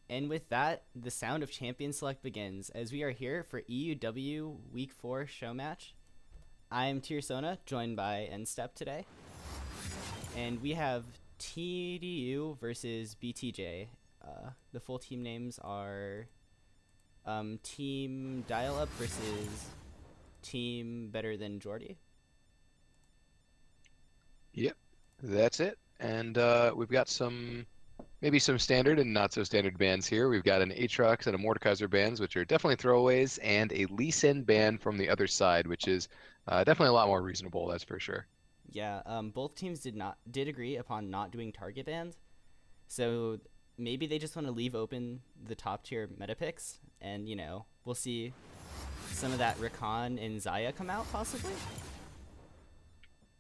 And with that, the sound of Champion Select begins as we are here for EUW Week 4 show match. I am Tirsona, joined by Nstep today, and we have TDU versus BTJ. The full team names are Team Dial Up versus Team Better Than Jordy. Yep, that's it. And we've got maybe some standard and not so standard bands here. We've got an Aatrox and a Mordekaiser bands, which are definitely throwaways, and a Lee Sin band from the other side, which is definitely a lot more reasonable, that's for sure. Yeah, both teams did agree upon not doing target bans, so maybe they just want to leave open the top tier meta picks, and we'll see some of that Rakan and Zaya come out possibly.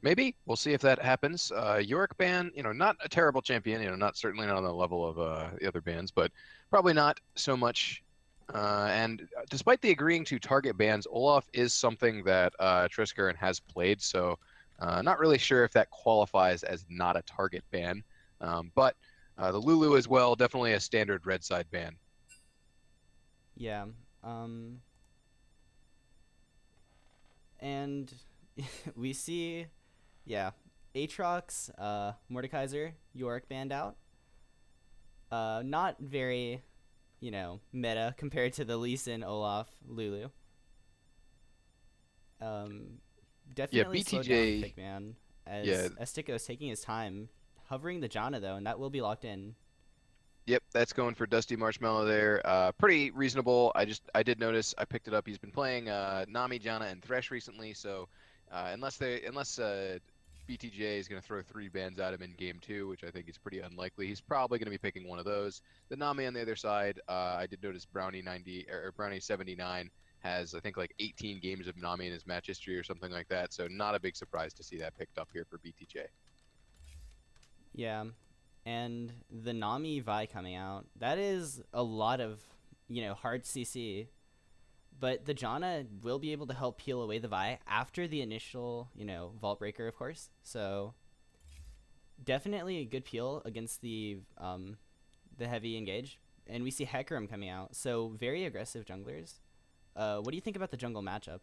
Maybe we'll see if that happens. Yorick band, not a terrible champion, not certainly not on the level of the other bands, but probably not so much. And despite the agreeing to target bans, Olaf is something that Triskeren has played, so not really sure if that qualifies as not a target ban. But the Lulu as well, definitely a standard red side ban. Yeah. And we see, yeah, Aatrox, Mordekaiser, Yorick banned out. Not very, meta compared to the Lee Sin, Olaf, Lulu. Um, Yeah, Definitely slowed down BTJ, Pigman yeah, as Estico is taking his time, hovering the Janna though, and that will be locked in. yep, that's going for Dusty Marshmallow there. Pretty reasonable. I did notice I picked it up. He's been playing Nami, Janna, and Thresh recently, so unless BTJ is going to throw three bans at him in game two, which I think is pretty unlikely, he's probably going to be picking one of those. The Nami on the other side, I did notice Brownie 90 or Brownie 79 has I think like 18 games of Nami in his match history or something like that. So not a big surprise to see that picked up here for BTJ. Yeah, and the Nami Vi coming out, that is a lot of, hard CC. But the Janna will be able to help peel away the Vi after the initial, Vault Breaker, of course. So definitely a good peel against the heavy engage. And we see Hecarim coming out, so very aggressive junglers. What do you think about the jungle matchup?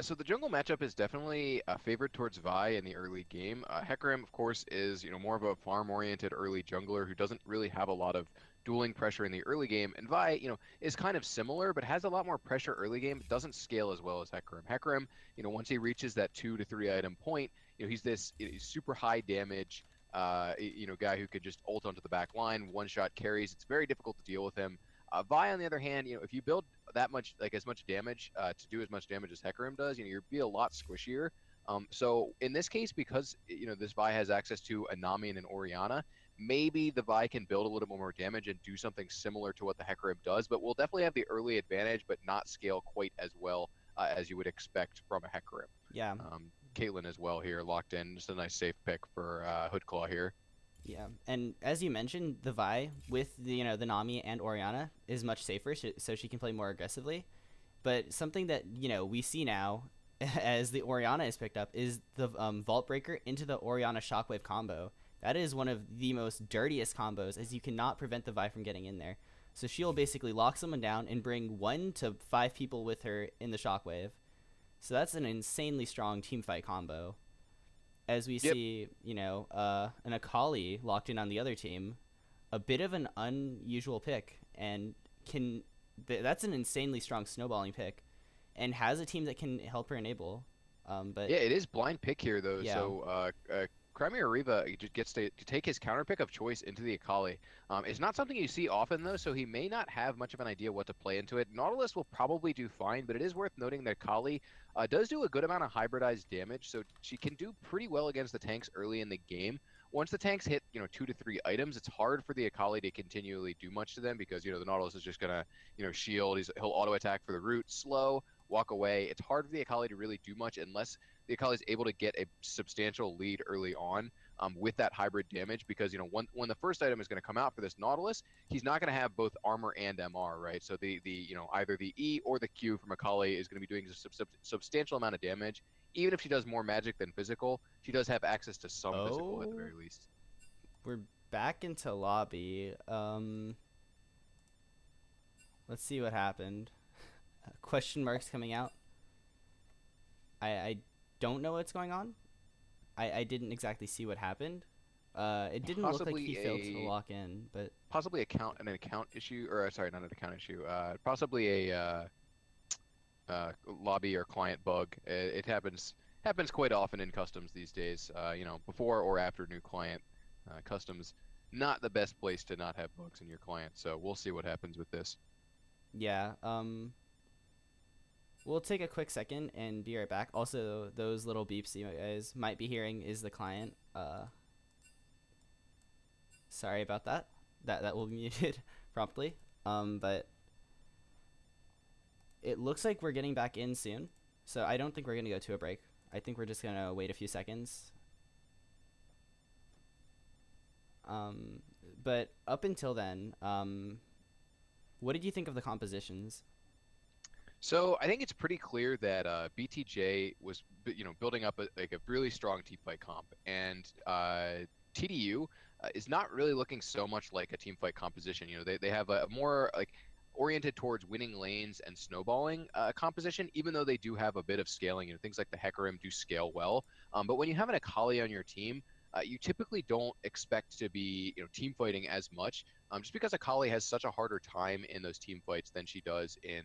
So the jungle matchup is definitely favored towards Vi in the early game. Hecarim, of course, is more of a farm-oriented early jungler who doesn't really have a lot of dueling pressure in the early game. And Vi, is kind of similar, but has a lot more pressure early game. Doesn't scale as well as Hecarim. Hecarim, once he reaches that 2 to 3 item point, he's this super high damage, guy who could just ult onto the back line, one shot carries. It's very difficult to deal with him. Vi, on the other hand, if you build that much, like as much damage to do as much damage as Hecarim does, you'd be a lot squishier. So in this case, because this Vi has access to a Nami and an Orianna, maybe the Vi can build a little bit more damage and do something similar to what the Hecarim does, but we'll definitely have the early advantage, but not scale quite as well as you would expect from a Hecarim. Yeah, Caitlyn as well here, locked in, just a nice safe pick for Hoodclaw here. yeah. And as you mentioned, the Vi with the Nami and Orianna is much safer, so she can play more aggressively. But something that we see now, as the Orianna is picked up, is the Vault Breaker into the Orianna Shockwave combo. That is one of the most dirtiest combos, as you cannot prevent the Vi from getting in there. So she'll basically lock someone down and bring 1 to 5 people with her in the Shockwave. So that's an insanely strong team fight combo. As we Yep. see, an Akali locked in on the other team, a bit of an unusual pick, and can that's an insanely strong snowballing pick, and has a team that can help her enable. But Yeah, it is blind pick here though. yeah, So Crimea Riva just gets to take his counter pick of choice into the Akali. It's not something you see often though, so he may not have much of an idea what to play into it. Nautilus will probably do fine, but it is worth noting that Akali does do a good amount of hybridized damage, so she can do pretty well against the tanks early in the game. Once the tanks hit, 2 to 3 items, it's hard for the Akali to continually do much to them because the Nautilus is just gonna, shield. He'll auto attack for the root, slow, walk away. It's hard for the Akali to really do much unless the Akali is able to get a substantial lead early on with that hybrid damage because when the first item is going to come out for this Nautilus, he's not going to have both armor and MR, right? So the either the E or the Q from Akali is going to be doing a substantial amount of damage. Even if she does more magic than physical, she does have access to some physical at the oh, very least. we're back into lobby. Let's see what happened. Question marks coming out. I don't know what's going on. I didn't exactly see what happened. It didn't look like he Possibly failed to lock in, but an account issue, or sorry, not an account issue. Possibly a lobby or client bug. It happens quite often in customs these days. Before or after new client. Customs not the best place to not have bugs in your client. So we'll see what happens with this. yeah. We'll take a quick second and be right back. Also, those little beeps you guys might be hearing is the client. Sorry about that. That will be muted promptly. But it looks like we're getting back in soon, so I don't think we're gonna go to a break. I think we're just gonna wait a few seconds. Um, but up until then, what did you think of the compositions? So I think it's pretty clear that BTJ was, building up a really strong team fight comp, and TDU is not really looking so much like a team fight composition. They have a more like oriented towards winning lanes and snowballing composition, even though they do have a bit of scaling. Things like the Hecarim do scale well. But when you have an Akali on your team, you typically don't expect to be, team fighting as much, just because Akali has such a harder time in those team fights than she does in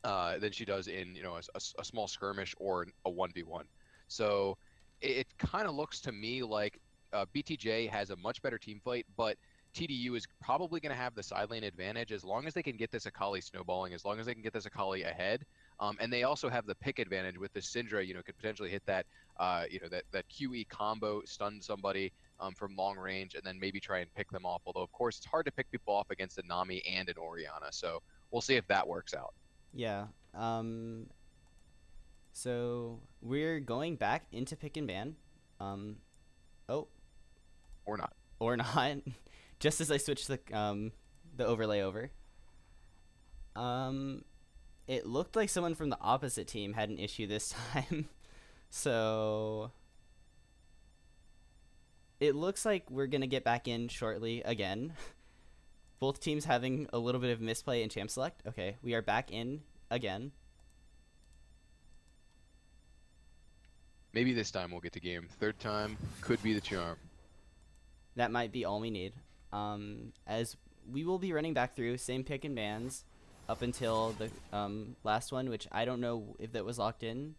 a small skirmish or a 1v1. So it kind of looks to me like BTJ has a much better team fight, but TDU is probably going to have the side lane advantage as long as they can get this Akali snowballing, as long as they can get this Akali ahead. And they also have the pick advantage with the Syndra, could potentially hit that QE combo, stun somebody from long range, and then maybe try and pick them off. Although, of course, it's hard to pick people off against a Nami and an Orianna. So we'll see if that works out. Yeah. So we're going back into pick and ban. Um, oh, Or not. or not. Just as I switched the overlay over. Um, it looked like someone from the opposite team had an issue this time. So it looks like we're gonna get back in shortly again. Both teams having a little bit of misplay in champ select. Okay, we are back in again. Maybe this time we'll get to game. Third time could be the charm. That might be all we need. As we will be running back through same pick and bans up until the last one, which I don't know if that was locked in.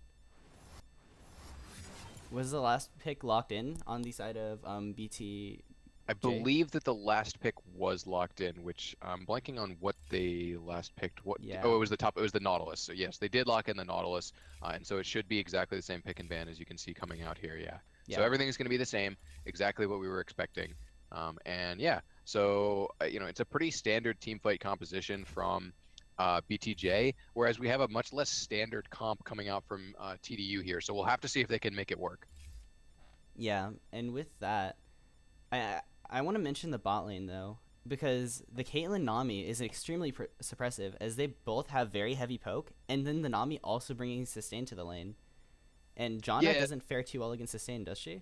Was the last pick locked in on the side of BTJ? I believe that the last pick was locked in, which I'm blanking on what they last picked. Yeah, Oh, it was the top. It was the Nautilus. So yes, they did lock in the Nautilus, and so it should be exactly the same pick and ban as you can see coming out here. Yeah. So yeah, everything is going to be the same, exactly what we were expecting. And yeah, so it's a pretty standard team fight composition from BTJ, whereas we have a much less standard comp coming out from TDU here. So we'll have to see if they can make it work. yeah. And with that, I I want to mention the bot lane though, because the Caitlyn Nami is extremely suppressive, as they both have very heavy poke, and then the Nami also bringing sustain to the lane. And Janna Yeah, doesn't fare too well against sustain, does she?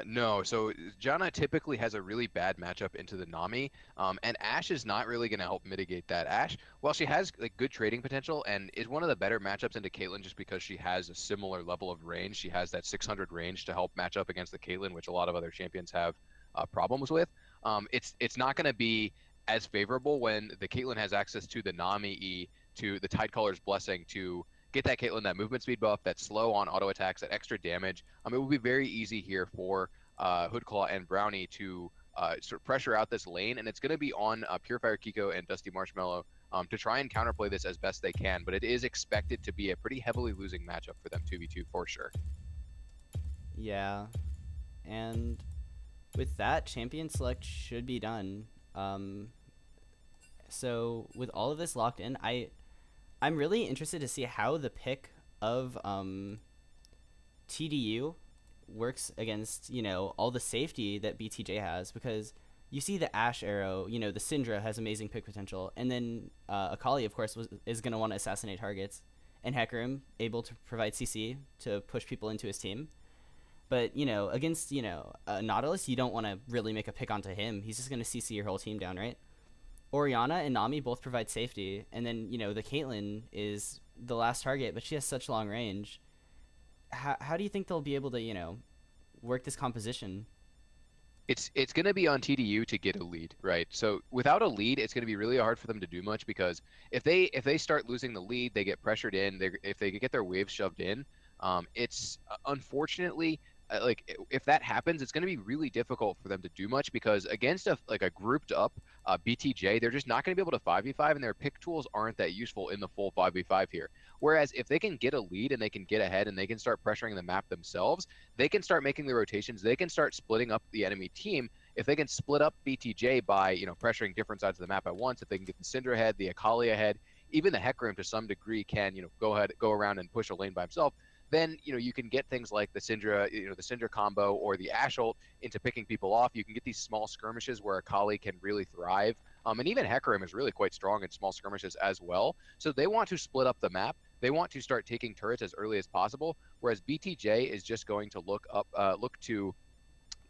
no. So Janna typically has a really bad matchup into the Nami, and Ashe is not really going to help mitigate that. Ashe, while she has like good trading potential and is one of the better matchups into Caitlyn just because she has a similar level of range. She has that 600 range to help match up against the Caitlyn, which a lot of other champions have problems with. It's not going to be as favorable when the Caitlyn has access to the Nami E, to the Tidecaller's Blessing, to get that Caitlyn that movement speed buff, that slow on auto attacks, that extra damage. It will be very easy here for Hoodclaw and Brownie to sort of pressure out this lane, and it's going to be on Purifier Kiko and Dusty Marshmallow to try and counterplay this as best they can. But it is expected to be a pretty heavily losing matchup for them 2v2 for sure. Yeah, and with that, champion select should be done. So with all of this locked in, I'm really interested to see how the pick of TDU works against all the safety that BTJ has, because you see the Ash arrow, the Syndra has amazing pick potential, and then Akali of course is going to want to assassinate targets, and Hecarim able to provide CC to push people into his team. But against Nautilus, you don't want to really make a pick onto him. He's just going to CC your whole team down, right? Oriana and Nami both provide safety, and then the Caitlyn is the last target, but she has such long range. How do you think they'll be able to work this composition? It's going to be on TDU to get a lead, right? So without a lead, it's going to be really hard for them to do much because if they start losing the lead, they get pressured in. If they get their waves shoved in, it's unfortunately like if that happens, it's going to be really difficult for them to do much because against a grouped up BTJ, they're just not going to be able to 5v5, and their pick tools aren't that useful in the full 5v5 here. Whereas if they can get a lead and they can get ahead and they can start pressuring the map themselves, they can start making the rotations. They can start splitting up the enemy team. If they can split up BTJ by pressuring different sides of the map at once, if they can get the Syndra ahead, the Akali ahead, even the Hecarim to some degree can go around and push a lane by himself. Then you can get things like the Syndra, the Syndra combo or the Ashe ult into picking people off. You can get these small skirmishes where Akali can really thrive. And even Hecarim is really quite strong in small skirmishes as well. So they want to split up the map. They want to start taking turrets as early as possible, whereas BTJ is just going to look to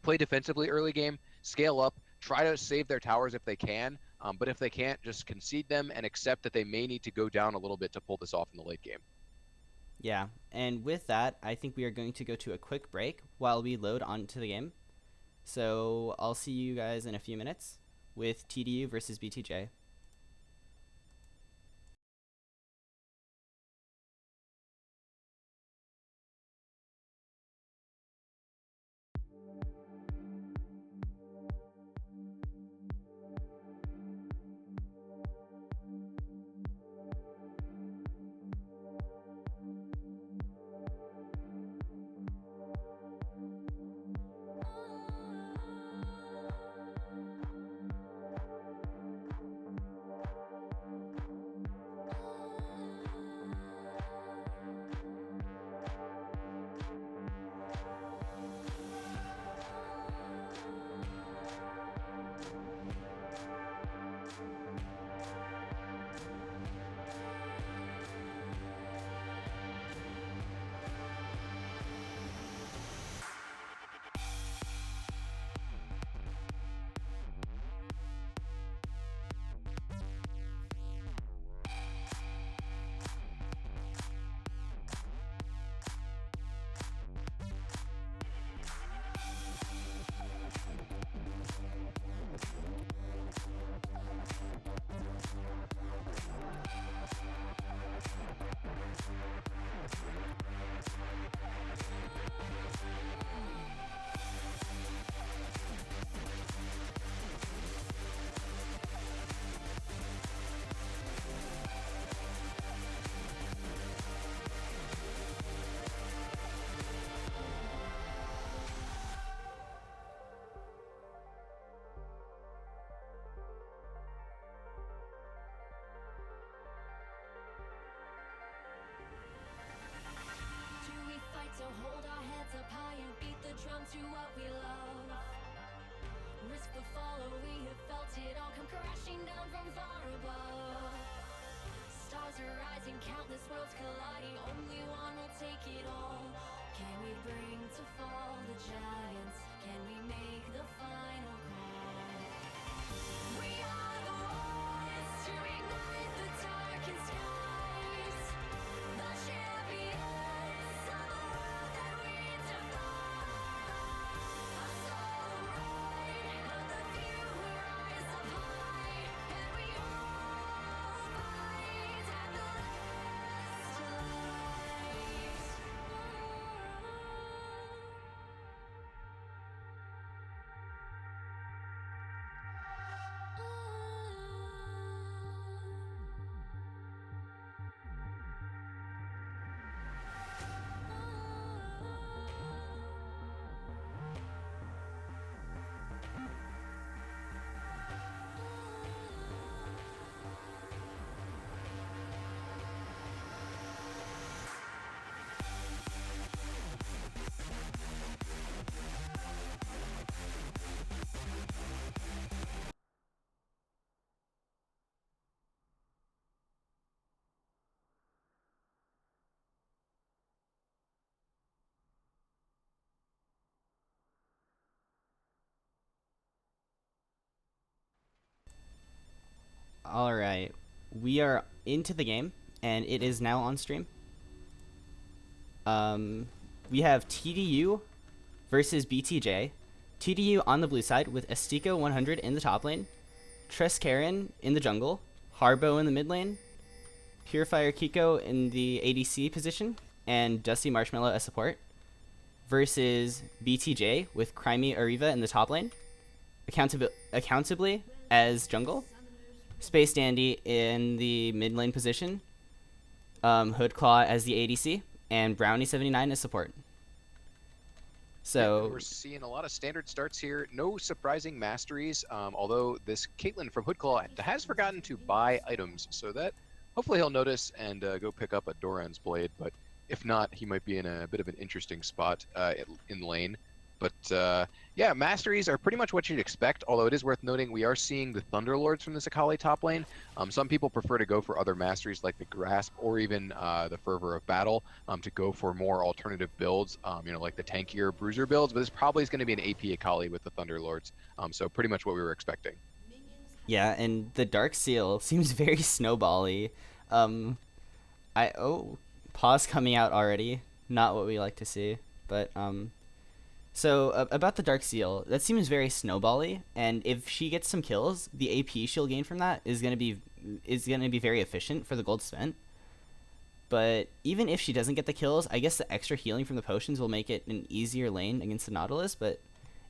play defensively early game, scale up, try to save their towers if they can. But if they can't, just concede them and accept that they may need to go down a little bit to pull this off in the late game. Yeah, and with that, I think we are going to go to a quick break while we load onto the game. So I'll see you guys in a few minutes with TDU versus BTJ. So hold our heads up high and beat the drum to what we love. Risk the fall, or we have felt it all come crashing down from far above. Stars are rising, countless worlds colliding. Only one will take it all. Can we bring to fall the giants? Can we make the final call? We are the ones to ignite the darkened skies. The champions of the world that we defy. A solo ride of the few who rise up high, and we all fight at the last line. All right, we are into the game, and it is now on stream. Um, we have TDU versus BTJ. TDU on the blue side with Estico 100 in the top lane, Treskaren in the jungle, Harbo in the mid lane, Purifier Kiko in the ADC position, and Dusty Marshmallow as support. Versus BTJ with Crimey Ariva in the top lane, accountably as jungle, Space Dandy in the mid lane position, Hoodclaw as the ADC, and Brownie79 as support. So we're seeing a lot of standard starts here. No surprising masteries, although this Caitlyn from Hoodclaw has forgotten to buy items, so that hopefully he'll notice and go pick up a Doran's Blade, but if not, he might be in a bit of an interesting spot in lane. But yeah, masteries are pretty much what you'd expect, although it is worth noting we are seeing the Thunderlords from this Akali top lane. Some people prefer to go for other masteries like the Grasp or even the Fervor of Battle to go for more alternative builds, like the tankier Bruiser builds, but this probably is going to be an AP Akali with the Thunderlords, so pretty much what we were expecting. yeah, and the Dark Seal seems very snowbally. Pause coming out already. Not what we like to see, but So about the Dark Seal, that seems very snowbally, and if she gets some kills, the AP she'll gain from that is gonna be very efficient for the gold spent. But even if she doesn't get the kills, I guess the extra healing from the potions will make it an easier lane against the Nautilus. But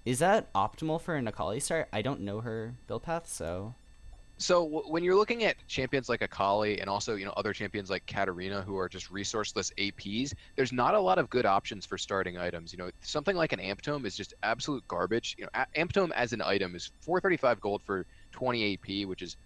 is that optimal for an Akali start? I don't know her build path, so. So when you're looking at champions like Akali and also other champions like Katarina who are just resourceless APs, there's not a lot of good options for starting items. Something like an Amp Tome is just absolute garbage. Amp Tome as an item is 435 gold for 20 AP, which is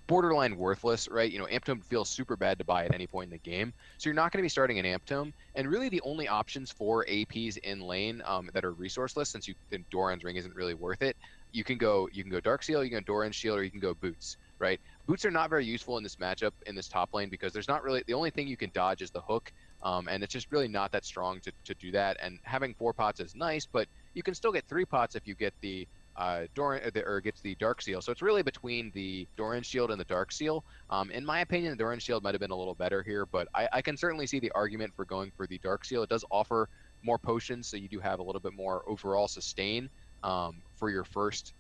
borderline worthless, right? Amp Tome feels super bad to buy at any point in the game, so you're not going to be starting an Amp Tome. And really, the only options for APs in lane that are resourceless, since Doran's Ring isn't really worth it, you can go Dark Seal, you can go Doran's Shield, or you can go Boots. Right? Boots are not very useful in this matchup in this top lane because there's not really, the only thing you can dodge is the hook, and it's just really not that strong to do that. And having 4 pots is nice, but you can still get 3 pots if you get the gets the Dark Seal. So it's really between the Doran Shield and the Dark Seal. In my opinion, the Doran Shield might have been a little better here, but I can certainly see the argument for going for the Dark Seal. It does offer more potions, so you do have a little bit more overall sustain for your first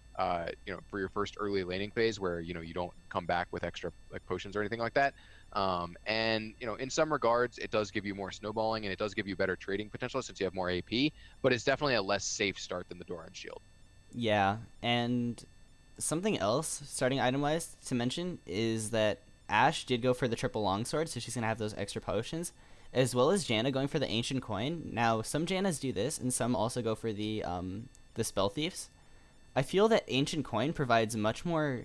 early laning phase where you don't come back with extra like potions or anything like that. And in some regards it does give you more snowballing and it does give you better trading potential since you have more AP, but it's definitely a less safe start than the Doran Shield. Yeah, and something else starting item wise to mention is that Ashe did go for the triple longsword, so she's gonna have those extra potions, as well as Janna going for the ancient coin. Now some Jannas do this and some also go for the spell thieves. I feel that Ancient Coin provides much more.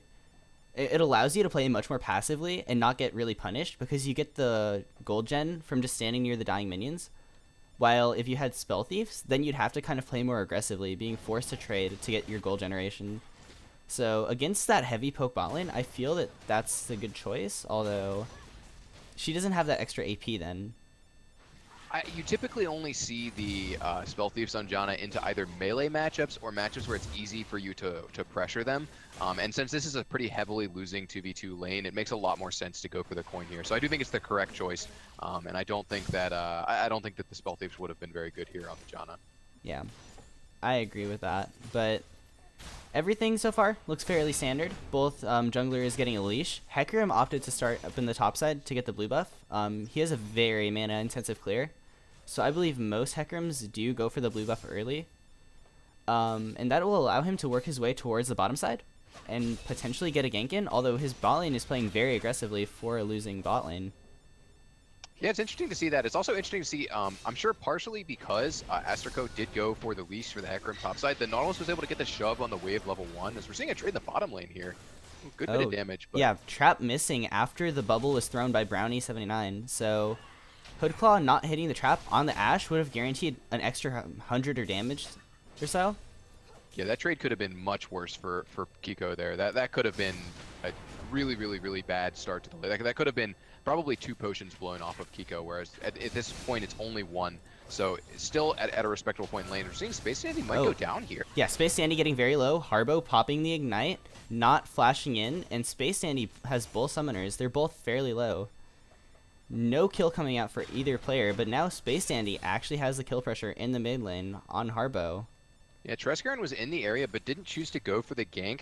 It allows you to play much more passively and not get really punished because you get the gold gen from just standing near the dying minions. While if you had Spell Thieves, then you'd have to kind of play more aggressively, being forced to trade to get your gold generation. So against that heavy poke bot lane, I feel that that's a good choice, although she doesn't have that extra AP then. You typically only see the Spell Thieves on Janna into either melee matchups or matchups where it's easy for you to pressure them. And since this is a pretty heavily losing 2v2 lane, it makes a lot more sense to go for the coin here. So I do think it's the correct choice, and I don't think that the Spell Thieves would have been very good here on the Janna. Yeah, I agree with that. But everything so far looks fairly standard. Both jungler is getting a leash. Hecarim opted to start up in the top side to get the blue buff. He has a very mana intensive clear. So I believe most Hecarims do go for the blue buff early. And that will allow him to work his way towards the bottom side and potentially get a gank in, although his bot lane is playing very aggressively for a losing bot lane. Yeah, it's interesting to see that. It's also interesting to see, I'm sure partially because Asterco did go for the leash for the Hecarim topside, the Nautilus was able to get the shove on the wave level 1, as we're seeing a trade in the bottom lane here. Good bit of damage. But... yeah, trap missing after the bubble was thrown by Brownie79, so... Hoodclaw not hitting the trap on the Ashe would have guaranteed an extra 100 or damage or so. Yeah, that trade could have been much worse for Kiko there. That could have been a really, really, really bad start to the lane. That could have been probably 2 potions blown off of Kiko, whereas at this point it's only 1. So still at a respectable point in lane. We're seeing Space Dandy might go down here. Yeah, Space Dandy getting very low. Harbo popping the Ignite, not flashing in, and Space Dandy has both summoners. They're both fairly low. No kill coming out for either player, but now Space Dandy actually has the kill pressure in the mid lane on Harbo. Yeah, Treskiron was in the area, but didn't choose to go for the gank.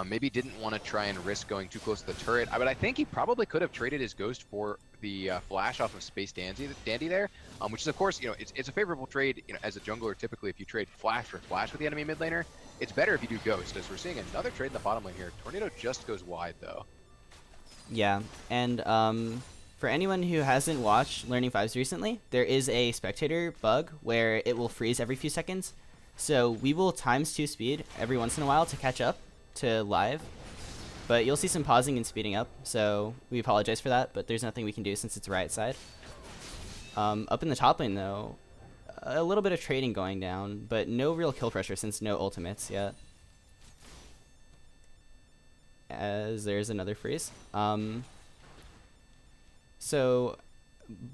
Maybe didn't want to try and risk going too close to the turret. But I think he probably could have traded his Ghost for the flash off of Space Dandy there, which is, of course, it's a favorable trade, as a jungler. Typically, if you trade flash for flash with the enemy mid laner, it's better if you do Ghost, as we're seeing another trade in the bottom lane here. Tornado just goes wide, though. Yeah, and for anyone who hasn't watched Learning Fives recently, there is a spectator bug where it will freeze every few seconds. So we will ×2 speed every once in a while to catch up to live, but you'll see some pausing and speeding up, so we apologize for that, but there's nothing we can do since it's right side. Up in the top lane though, a little bit of trading going down, but no real kill pressure since no ultimates yet. As there's another freeze. So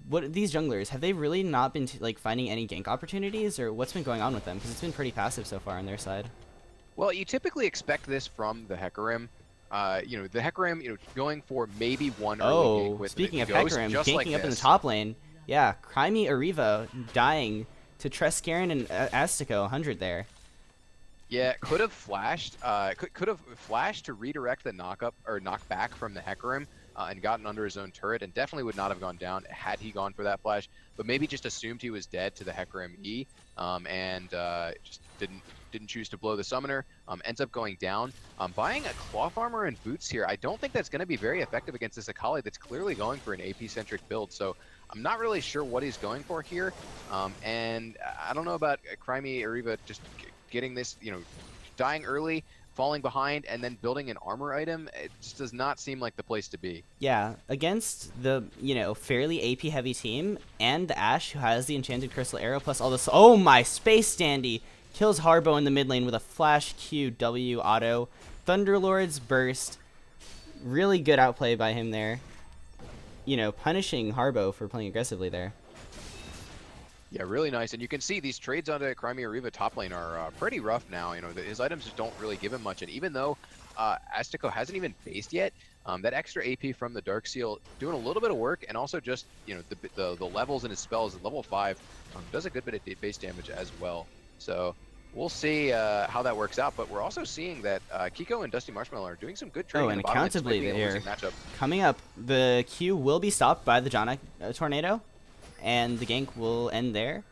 what these junglers, have they really not been finding any gank opportunities, or what's been going on with them? Because it's been pretty passive so far on their side. Well, you typically expect this from the Hecarim. The Hecarim, going for maybe one early gank with speaking of Ghost, Hecarim, just ganking like up in the this. top lane. Yeah, Crimey Ariva dying to Treskiron and Astico 100 there. Yeah, could have flashed. Could have flashed to redirect the knockback from the Hecarim. And gotten under his own turret, and definitely would not have gone down had he gone for that flash, but maybe just assumed he was dead to the Hecarim E, and just didn't choose to blow the summoner. Ends up going down. Buying a cloth armor and boots here, I don't think that's going to be very effective against this Akali that's clearly going for an AP-centric build, so I'm not really sure what he's going for here, and I don't know about Crimey Ariva just getting this, dying early, falling behind, and then building an armor item. It just does not seem like the place to be. Yeah, against the, fairly AP heavy team, and the Ashe who has the enchanted crystal arrow plus all this. Oh my, Space Dandy kills Harbo in the mid lane with a flash Q W auto. Thunderlord's burst. Really good outplay by him there. Punishing Harbo for playing aggressively there. Yeah, really nice. And you can see these trades onto Crimey Ariva top lane are pretty rough now. His items just don't really give him much. And even though Astico hasn't even based yet, that extra AP from the Dark Seal doing a little bit of work, and also just, the levels in his spells at level 5 does a good bit of base damage as well. So we'll see how that works out. But we're also seeing that Kiko and Dusty Marshmallow are doing some good trading. And accountably there. Coming up, the Q will be stopped by the Jana Tornado, and the gank will end there.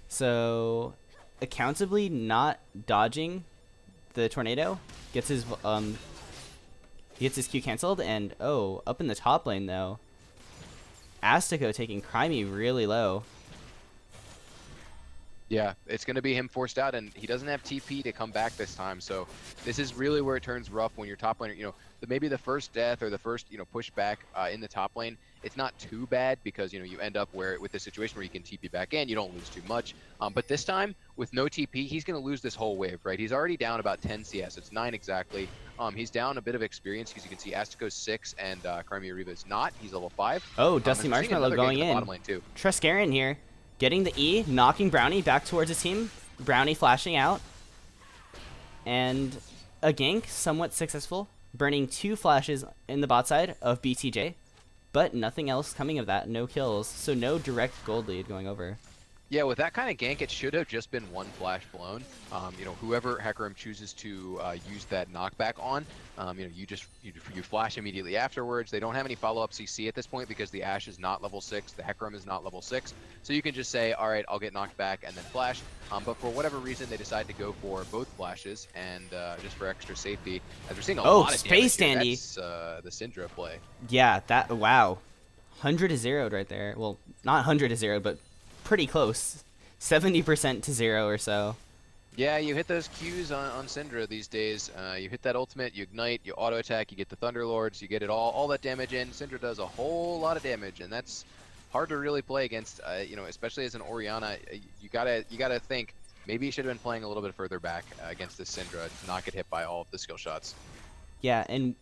So, accountably not dodging the tornado gets his Q canceled, and up in the top lane though, Astico taking Crimey really low. Yeah, it's going to be him forced out, and he doesn't have TP to come back this time. So this is really where it turns rough when your top laner, maybe the first death or the first, push back in the top lane. It's not too bad because, you end up with the situation where you can TP back in, you don't lose too much. But this time, with no TP, he's going to lose this whole wave, right? He's already down about 10 CS. It's 9 exactly. He's down a bit of experience because you can see Astico's 6 and Crimey Ariva is not. He's level 5. Dusty Marshmallow going in. Bottom lane too. Treskiron here. Getting the E, knocking Brownie back towards his team. Brownie flashing out. And a gank, somewhat successful. Burning 2 flashes in the bot side of BTJ. But nothing else coming of that. No kills. So no direct gold lead going over. Yeah, with that kind of gank, it should have just been one flash blown. Whoever Hecarim chooses to use that knockback on, you flash immediately afterwards. They don't have any follow-up CC at this point because the Ashe is not level 6, the Hecarim is not level 6. So you can just say, all right, I'll get knocked back and then flash. But for whatever reason, they decide to go for both flashes, and just for extra safety, as we're seeing a lot of Space Dandy. That's the Syndra play. Yeah, wow. 100 to 0 right there. Well, not 100 to 0, but pretty close. 70% to 0 or so. Yeah, you hit those Qs on Syndra these days. You hit that ultimate, you ignite, you auto attack, you get the Thunderlords, you get it all that damage in. Syndra does a whole lot of damage, and that's hard to really play against. Especially as an Orianna, you gotta think maybe you should have been playing a little bit further back against this Syndra to not get hit by all of the skill shots. Yeah, and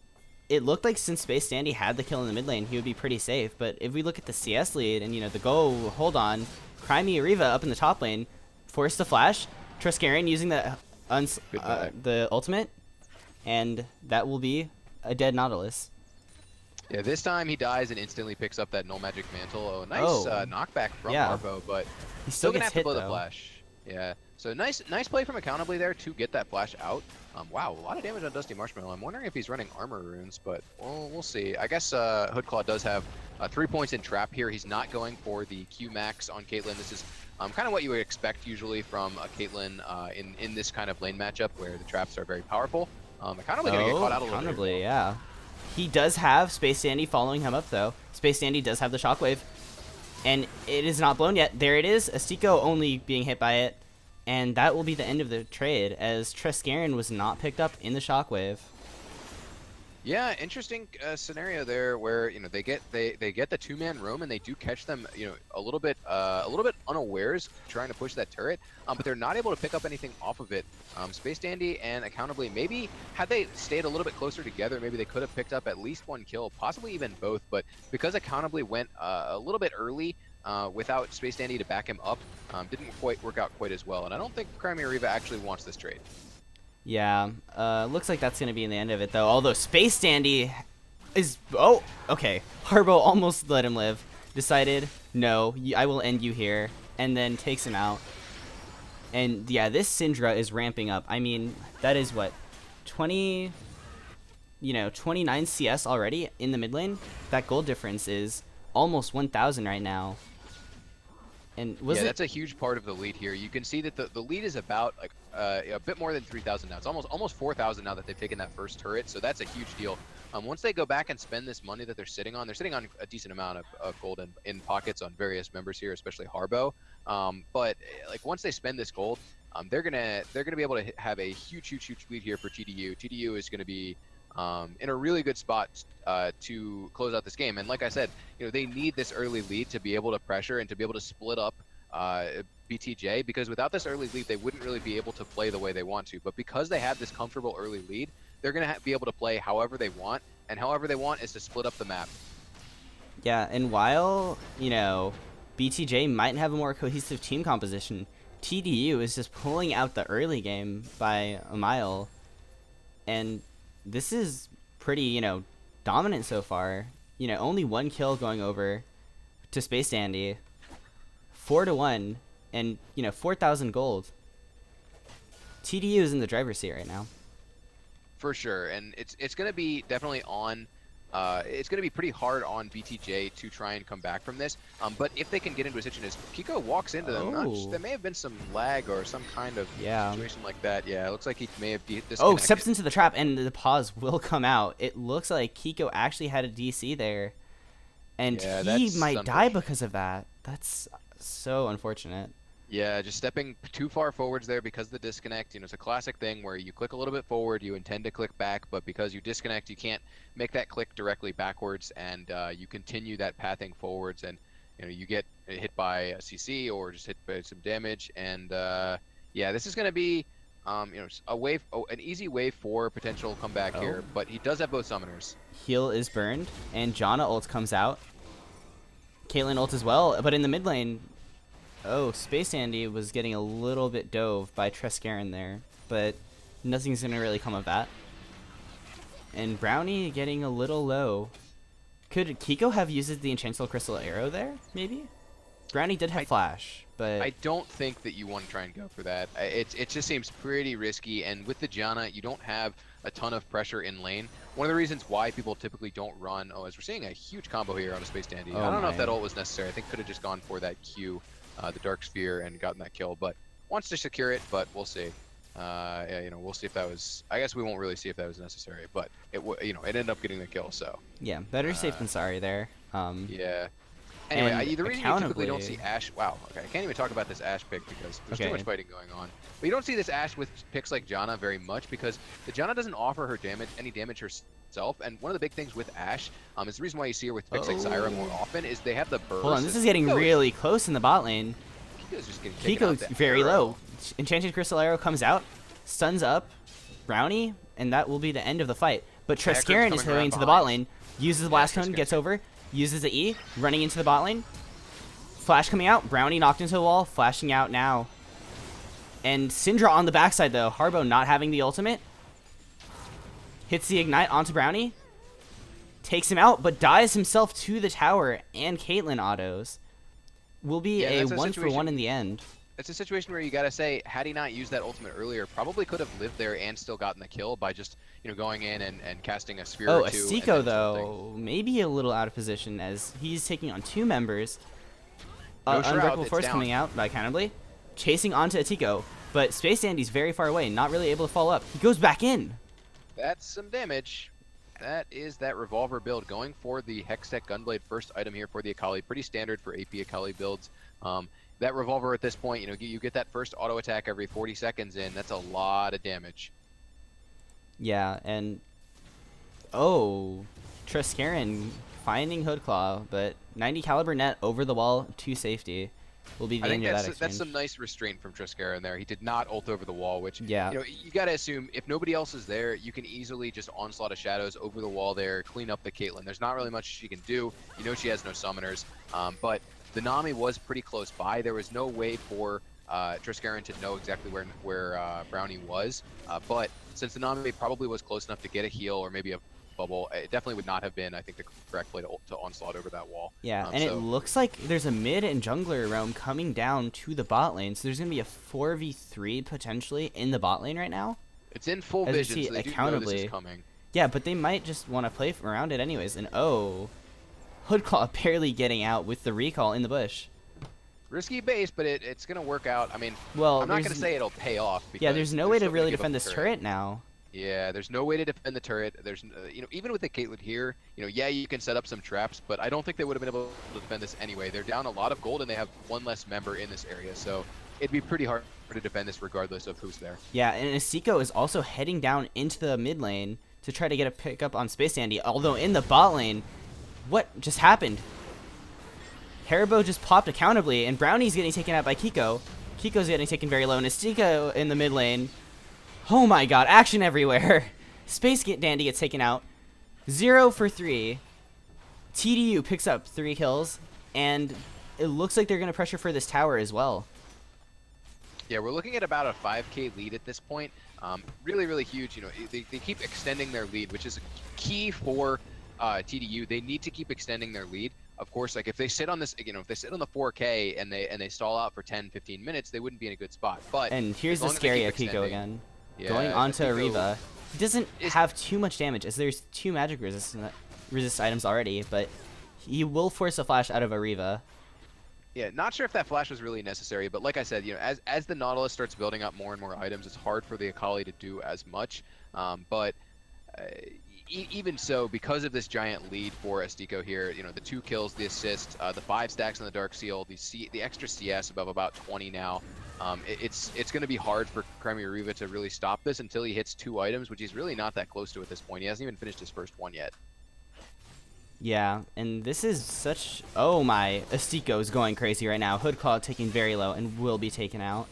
it looked like since Space Dandy had the kill in the mid lane, he would be pretty safe. But if we look at the CS lead and, the go, hold on, Crimey Riva up in the top lane, forced the flash, Triskelion using the ultimate, and that will be a dead Nautilus. Yeah, this time he dies and instantly picks up that null magic mantle. Oh, nice knockback from Harbo, but he's still gonna have to blow the flash. Yeah, so nice play from Accountably there to get that flash out. Wow, a lot of damage on Dusty Marshmallow. I'm wondering if he's running armor runes, but we'll see. I guess Hoodclaw does have 3 points in trap here. He's not going for the Q max on Caitlyn. This is kind of what you would expect usually from a Caitlyn in this kind of lane matchup where the traps are very powerful. Accountably gonna get caught out a little bit. Accountably, yeah. He does have Space Dandy following him up, though. Space Dandy does have the shockwave, and it is not blown yet. There it is. Astiko only being hit by it, and that will be the end of the trade, as Triskelion was not picked up in the shockwave. Yeah, interesting scenario there where they get the 2-man roam and they do catch them a little bit unawares trying to push that turret, but they're not able to pick up anything off of it. Space Dandy and Accountably, maybe had they stayed a little bit closer together, maybe they could have picked up at least 1 kill, possibly even both. But because Accountably went a little bit early without Space Dandy to back him up, didn't quite work out quite as well. And I don't think Crimea Riva actually wants this trade. Yeah, looks like that's going to be in the end of it, though. Although Space Dandy is... Oh, okay. Harbo almost let him live. Decided, no, I will end you here. And then takes him out. And, yeah, this Syndra is ramping up. I mean, that is, what, 29 CS already in the mid lane? That gold difference is almost 1,000 right now. And that's a huge part of the lead here. You can see that the lead is about like a bit more than 3,000 now. It's almost 4,000 now that they've taken that first turret. So that's a huge deal. Once they go back and spend this money that they're sitting on a decent amount of gold in pockets on various members here, especially Harbo. But like once they spend this gold, they're gonna be able to have a huge lead here for TDU. TDU is gonna be in a really good spot to close out this game. And like I said, they need this early lead to be able to pressure and to be able to split up BTJ, because without this early lead, they wouldn't really be able to play the way they want to. But because they have this comfortable early lead, they're going to be able to play however they want, and however they want is to split up the map. Yeah, and while, BTJ might have a more cohesive team composition, TDU is just pulling out the early game by a mile. And this is pretty, dominant so far. Only 1 kill going over to Space Dandy. 4-1, and, 4,000 gold. TDU is in the driver's seat right now. For sure, and it's going to be definitely on... it's going to be pretty hard on BTJ to try and come back from this. But if they can get into a situation as Kiko walks into them, there may have been some lag or some kind of situation like that. Yeah, it looks like he may have disconnected. Oh, steps into the trap, and the pause will come out. It looks like Kiko actually had a DC there, and he might die because of that. That's so unfortunate. Yeah, just stepping too far forwards there because of the disconnect. It's a classic thing where you click a little bit forward, you intend to click back, but because you disconnect, you can't make that click directly backwards, and you continue that pathing forwards, and you get hit by a CC or just hit by some damage. And yeah, this is going to be an easy way for potential comeback here, but he does have both summoners. Heal is burned, and Janna ult comes out. Caitlyn ult as well, but in the mid lane. Oh, Space Dandy was getting a little bit dove by Triskelion there, but nothing's going to really come of that. And Brownie getting a little low. Could Kiko have used the Enchanted Crystal Arrow there, maybe? Brownie did have Flash, but... I don't think that you want to try and go for that. It just seems pretty risky, and with the Janna, you don't have a ton of pressure in lane. One of the reasons why people typically don't run... Oh, as we're seeing a huge combo here on a Space Dandy. I don't know if that ult was necessary. I think could have just gone for that Q. The Dark Sphere, and gotten that kill, but wants to secure it, but we'll see. Yeah, we'll see if that was... I guess we won't really see if that was necessary, but it ended up getting the kill, so... Yeah, better safe than sorry there. Yeah. Anyway, the reason you typically don't see Ashe... Wow, okay, I can't even talk about this Ashe pick because there's too much fighting going on. But you don't see this Ashe with picks like Janna very much because the Janna doesn't offer her any damage herself, and one of the big things with Ashe is the reason why you see her with picks like Zyra more often is they have the burst. Hold on, this is getting really close in the bot lane. Kiko's just getting taken out. Kiko's very low. Enchanted Crystal Arrow comes out, stuns up Brownie, and that will be the end of the fight. But Hacker's Treskarin is coming going around into the bot behind. lane, uses the Yeah, blast cone, Treskarin's gets here. over, uses the E, running into the bot lane. Flash coming out, Brownie knocked into the wall, flashing out now. And Syndra on the backside though, Harbo not having the ultimate. Hits the ignite onto Brownie. Takes him out, but dies himself to the tower, and Caitlyn autos. Will be Yeah, a that's a 1-for-1 situation- in the end. It's a situation where you gotta say, had he not used that ultimate earlier, probably could have lived there and still gotten the kill by just, going in and casting a sphere Oh, or two. Astiko and then ulting. though, maybe a little out of position as he's taking on 2 members. No Shroud, Unbreakable it's Force down. coming out by Countably. Chasing onto Astiko, but Space Dandy's very far away, not really able to follow up. He goes back in. That's some damage. That is that revolver build going for the Hextech Gunblade first item here for the Akali. Pretty standard for AP Akali builds. That revolver at this point, you get that first auto attack every 40 seconds in. That's a lot of damage. Yeah, and oh, Treskarin finding Hoodclaw, but 90 caliber net over the wall to safety will be the I think end of that that's exchange. some nice restraint from Triskera in there. He did not ult over the wall, which Yeah. you gotta assume if nobody else is there, you can easily just onslaught of shadows over the wall there, clean up the Caitlyn. There's not really much she can do. She has no summoners, but the Nami was pretty close by. There was no way for Triskera to know exactly where Brownie was, but since the Nami probably was close enough to get a heal or maybe a bubble, it definitely would not have been, I think, the correct play to onslaught over that wall. Yeah, and it looks like there's a mid and jungler roam coming down to the bot lane, so there's going to be a 4v3 potentially in the bot lane right now. It's in full As we vision, see so they do know accountably. this is coming. Yeah, but they might just want to play around it anyways, and oh, Hoodclaw barely getting out with the recall in the bush. Risky base, but it's going to work out. I mean, Well, I'm not going there's- to say it'll pay off. Yeah, Because there's no they're way to still gonna really give up defend the this turret now. Yeah, there's no way to defend the turret. There's, even with the Caitlyn here, yeah, you can set up some traps, but I don't think they would have been able to defend this anyway. They're down a lot of gold, and they have one less member in this area, so it'd be pretty hard to defend this regardless of who's there. Yeah, and Astiko is also heading down into the mid lane to try to get a pickup on Space Dandy, although in the bot lane, what just happened? Haribo just popped accountably, and Brownie's getting taken out by Kiko. Kiko's getting taken very low, and Astiko in the mid lane. Oh my god, action everywhere. Space Dandy gets taken out. 0 for 3. TDU picks up 3 kills, and it looks like they're going to pressure for this tower as well. Yeah, we're looking at about a 5k lead at this point. Really, really huge. They keep extending their lead, which is key for TDU. They need to keep extending their lead. Of course, like if they sit on this, if they sit on the 4k and they stall out for 10, 15 minutes, they wouldn't be in a good spot. But And here's the scary Akiko again. Yeah, Going on to Akiko Ariva. He doesn't have too much damage, as there's 2 magic resist items already, but he will force a flash out of Ariva. Yeah, not sure if that flash was really necessary, but like I said, as the Nautilus starts building up more and more items, it's hard for the Akali to do as much. But even so, because of this giant lead for Astiko here, the 2 kills, the assist, the 5 stacks on the Dark Seal, the extra CS above about 20 now, it's going to be hard for Crimea Riva to really stop this until he hits 2 items, which he's really not that close to at this point. He hasn't even finished his first one yet. Yeah, and this is such... Oh my, Astiko is going crazy right now. Hoodclaw taking very low and will be taken out.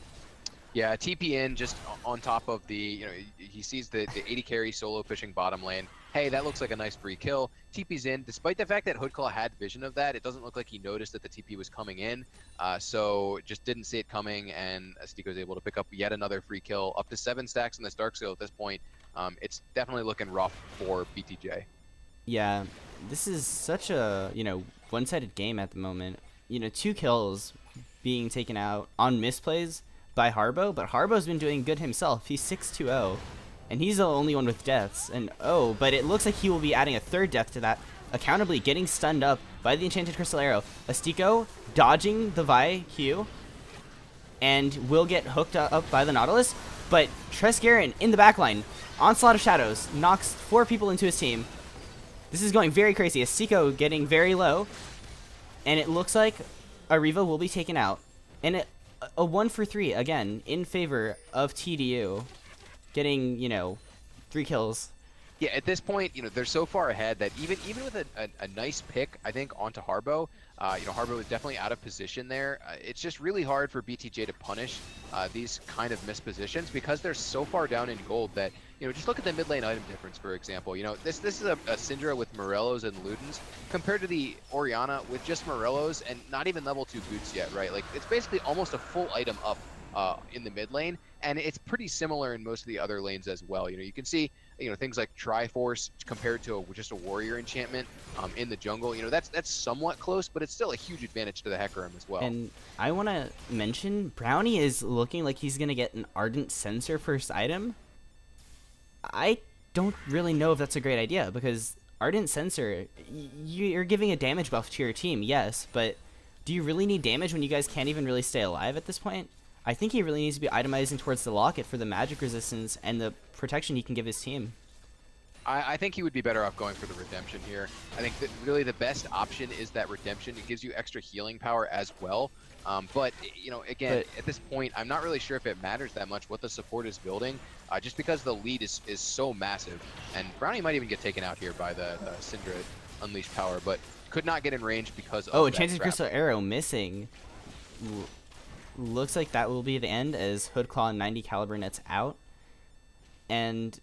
Yeah, TP in just on top of the, he sees the 80 carry solo pushing bottom lane. Hey, that looks like a nice free kill. TP's in. Despite the fact that Hoodclaw had vision of that, it doesn't look like he noticed that the TP was coming in. So just didn't see it coming, and Astiko was able to pick up yet another free kill. Up to 7 stacks in this Dark Seal at this point. It's definitely looking rough for BTJ. Yeah, this is such a, one-sided game at the moment. 2 kills being taken out on misplays by Harbo, but Harbo's been doing good himself. He's 6-2-0, and he's the only one with deaths. And but it looks like he will be adding a 3rd death to that, accountably getting stunned up by the Enchanted Crystal Arrow. Astiko dodging the Vi Q, and will get hooked up by the Nautilus, but Treskarin in the backline, Onslaught of Shadows, knocks 4 people into his team. This is going very crazy. Astiko getting very low, and it looks like Ariva will be taken out. And a 1 for 3 again in favor of TDU, getting 3 kills. Yeah, at this point, they're so far ahead that even with a nice pick, I think, onto Harbo, Harbo is definitely out of position there. It's just really hard for BTJ to punish these kind of missed positions because they're so far down in gold that, just look at the mid lane item difference, for example. This is a Syndra with Morellos and Ludens compared to the Orianna with just Morellos and not even level 2 boots yet, right? Like, it's basically almost a full item up in the mid lane, and it's pretty similar in most of the other lanes as well. You can see things like Triforce compared to just a warrior enchantment in the jungle. That's somewhat close, but it's still a huge advantage to the Hecarim as well. And I want to mention Brownie is looking like he's gonna get an Ardent Sensor first item. I don't really know if that's a great idea because Ardent Sensor, you're giving a damage buff to your team, yes, but do you really need damage when you guys can't even really stay alive at this point? I think he really needs to be itemizing towards the locket for the magic resistance and the protection he can give his team. I think he would be better off going for the redemption here. I think that really the best option is that redemption. It gives you extra healing power as well. But again, at this point, I'm not really sure if it matters that much what the support is building, just because the lead is so massive. And Brownie might even get taken out here by the Syndra Unleashed power, but could not get in range because of Enchanted Crystal Arrow missing. Looks like that will be the end as Hoodclaw and 90 caliber nets out. And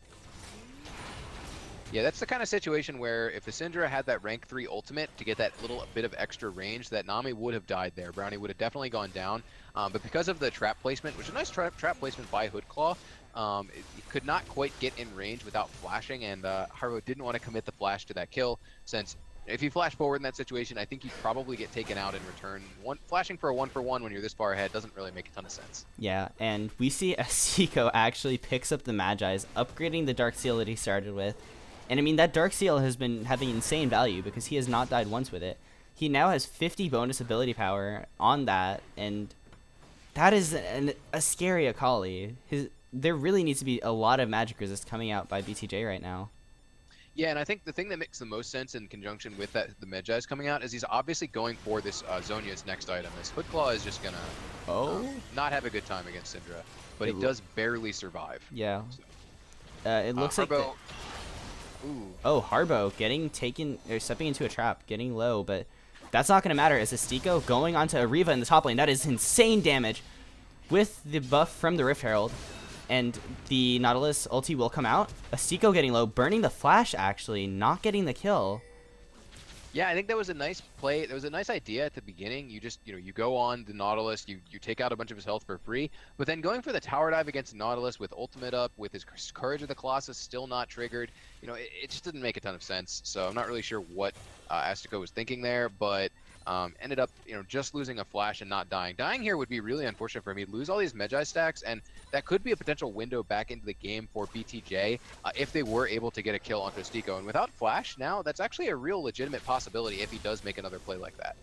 yeah, that's the kind of situation where if the Syndra had that rank 3 ultimate to get that little bit of extra range, that Nami would have died there. Brownie would have definitely gone down. But because of the trap placement, which is a nice trap placement by Hoodclaw, it could not quite get in range without flashing, and Harbo didn't want to commit the flash to that kill, since if you flash forward in that situation, I think you'd probably get taken out in return. Flashing for a 1-for-1 when you're this far ahead doesn't really make a ton of sense. yeah, and we see Asiko actually picks up the Magi's, upgrading the Dark Seal that he started with. And I mean, that Dark Seal has been having insane value because he has not died once with it. He now has 50 bonus ability power on that, and that is a scary Akali. There really needs to be a lot of magic resist coming out by BTJ right now. Yeah, and I think the thing that makes the most sense in conjunction with the Medjai's coming out is he's obviously going for this Zhonya's next item. As Hoodclaw is just gonna not have a good time against Syndra, but he does barely survive. Yeah. So. It looks like Harbo. Harbo getting taken or stepping into a trap, getting low, but that's not going to matter as Astiko going onto Ariva in the top lane. That is insane damage with the buff from the Rift Herald, and the Nautilus ulti will come out. Astiko getting low, burning the flash actually, not getting the kill. Yeah, I think that was a nice play. There was a nice idea at the beginning. You just, you go on the Nautilus, you take out a bunch of his health for free, but then going for the tower dive against Nautilus with ultimate up, with his Courage of the Colossus still not triggered, it just didn't make a ton of sense. So I'm not really sure what Astiko was thinking there, but ended up, just losing a flash and not dying. Dying here would be really unfortunate for him. He'd lose all these Medjai stacks, and that could be a potential window back into the game for BTJ if they were able to get a kill onto Astiko. And without flash now, that's actually a real legitimate possibility if he does make another play like that.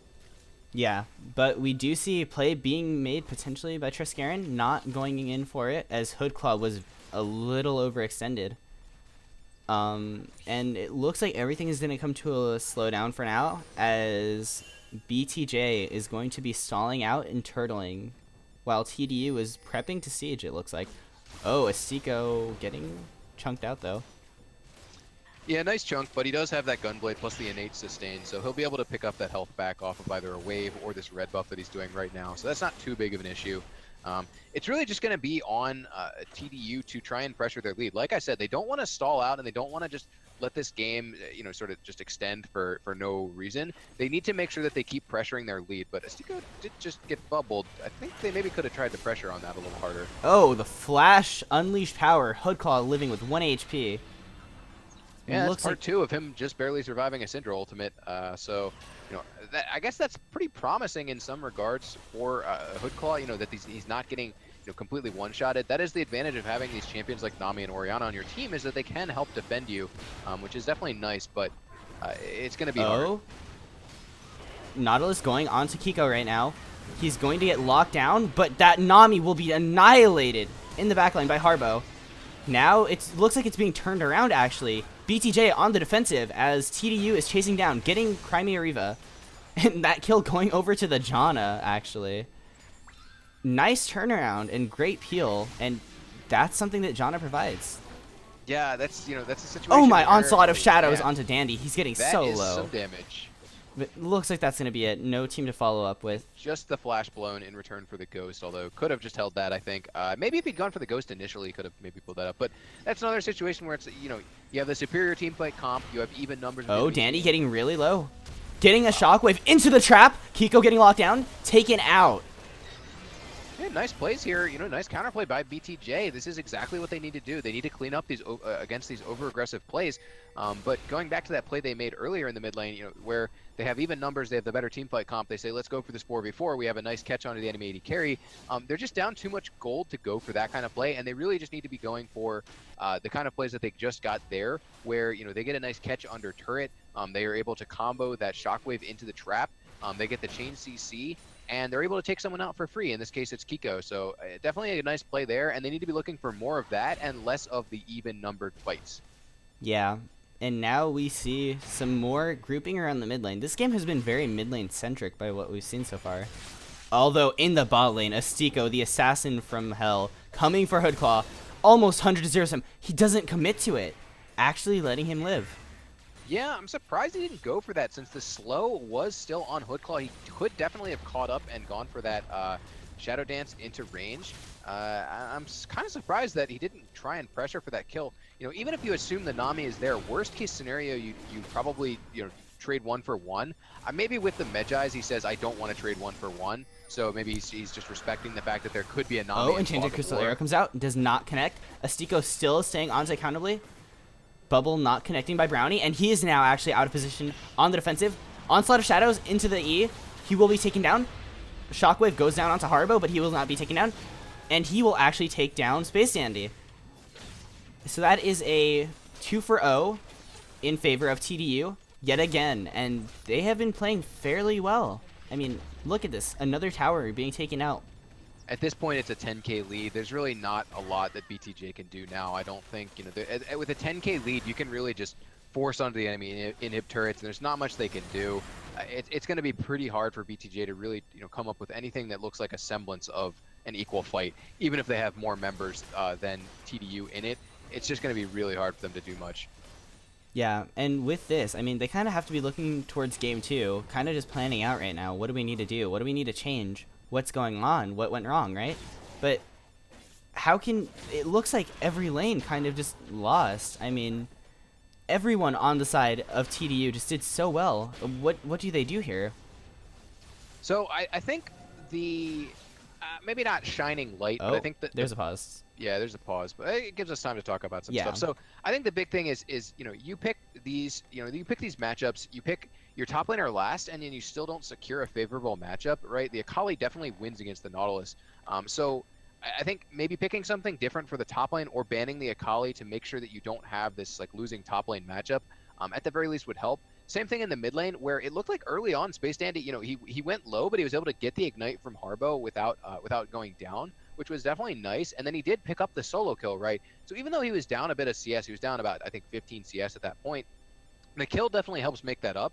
Yeah, but we do see a play being made potentially by Triskaran, not going in for it as Hoodclaw was a little overextended. And it looks like everything is going to come to a slowdown for now as BTJ is going to be stalling out and turtling while TDU is prepping to siege, it looks like. Astiko getting chunked out though. Yeah, nice chunk, but he does have that Gunblade plus the innate sustain, so he'll be able to pick up that health back off of either a wave or this red buff that he's doing right now. So that's not too big of an issue. It's really just going to be on TDU to try and pressure their lead. Like I said, they don't want to stall out and they don't want to just let this game, sort of just extend for no reason. They need to make sure that they keep pressuring their lead. But Astiko did just get bubbled. I think they maybe could have tried to pressure on that a little harder. The flash unleashed power. Hoodclaw living with 1 HP. Yeah, that's part 2 of him just barely surviving a Syndra ultimate. So, I guess that's pretty promising in some regards for Hoodclaw. That he's not getting completely one-shotted. That is the advantage of having these champions like Nami and Orianna on your team, is that they can help defend you, which is definitely nice. But it's going to be hard. Nautilus going onto Kiko right now. He's going to get locked down, but that Nami will be annihilated in the backline by Harbo. Now it looks like it's being turned around actually. BTJ on the defensive as TDU is chasing down, getting Crimea Riva. And that kill going over to the Janna, actually. Nice turnaround and great peel, and that's something that Janna provides. Yeah, that's a situation Oh my, where, onslaught of oh shadows man, onto Dandy. He's getting that so is some low. damage. But looks like that's going to be it. No team to follow up with. Just the flash blown in return for the ghost, although could have just held that, I think. Maybe if he'd gone for the ghost initially, he could have maybe pulled that up. But that's another situation where it's, you have the superior team fight comp, you have even numbers. Oh, Dandy getting really low. Getting a shockwave into the trap. Kiko getting locked down. Taken out. Yeah, nice plays here. Nice counterplay by BTJ. This is exactly what they need to do. They need to clean up these against these over-aggressive plays. But going back to that play they made earlier in the mid lane, where they have even numbers, they have the better team fight comp. They say, let's go for this 4v4. We have a nice catch onto the enemy AD carry. They're just down too much gold to go for that kind of play, and they really just need to be going for the kind of plays that they just got there, where they get a nice catch under turret. They are able to combo that shockwave into the trap. They get the chain CC. And they're able to take someone out for free. In this case, it's Kiko. So definitely a nice play there. And they need to be looking for more of that and less of the even-numbered fights. Yeah. And now we see some more grouping around the mid lane. This game has been very mid lane centric by what we've seen so far. Although in the bot lane, Astiko, the assassin from hell, coming for Hoodclaw, almost 100 to 0 him. He doesn't commit to it, actually letting him live. Yeah, I'm surprised he didn't go for that since the slow was still on Hoodclaw. He could definitely have caught up and gone for that Shadow Dance into range. I'm kind of surprised that he didn't try and pressure for that kill. Even if you assume the Nami is there, worst case scenario, you probably trade 1 for 1. Maybe with the Medjais, he says, I don't want to trade 1 for 1. So maybe he's just respecting the fact that there could be a Nami. Oh, Enchanted Crystal Arrow comes out, does not connect. Astiko still staying on accountably. Bubble not connecting by Brownie, and he is now actually out of position on the defensive. Onslaught of Shadows into the E. He will be taken down. Shockwave goes down onto Harbo, but he will not be taken down. And he will actually take down Space Dandy. So that is a 2 for 0 in favor of TDU yet again. And they have been playing fairly well. I mean, look at this. Another tower being taken out. At this point, it's a 10k lead. There's really not a lot that BTJ can do now. I don't think, with a 10k lead, you can really just force onto the enemy, inhib turrets, and there's not much they can do. It's going to be pretty hard for BTJ to really, come up with anything that looks like a semblance of an equal fight, even if they have more members than TDU in it. It's just going to be really hard for them to do much. Yeah, and with this, I mean, they kind of have to be looking towards game 2, kind of just planning out right now. What do we need to do? What do we need to change? What's going on? What went wrong, right? But how can... It looks like every lane kind of just lost. I mean, everyone on the side of TDU just did so well. What do they do here? So I think the... maybe not shining light, but I think that... There's a pause. Yeah, there's a pause, but it gives us time to talk about some Yeah. stuff. So I think the big thing is you pick these matchups, you pick your top laner last, and then you still don't secure a favorable matchup, right? The Akali definitely wins against the Nautilus. So I think maybe picking something different for the top lane or banning the Akali to make sure that you don't have this like losing top lane matchup, at the very least would help. Same thing in the mid lane, where it looked like early on Space Dandy, he went low, but he was able to get the ignite from Harbo without going down, which was definitely nice. And then he did pick up the solo kill, right? So even though he was down a bit of CS, he was down about, I think, 15 CS at that point, the kill definitely helps make that up.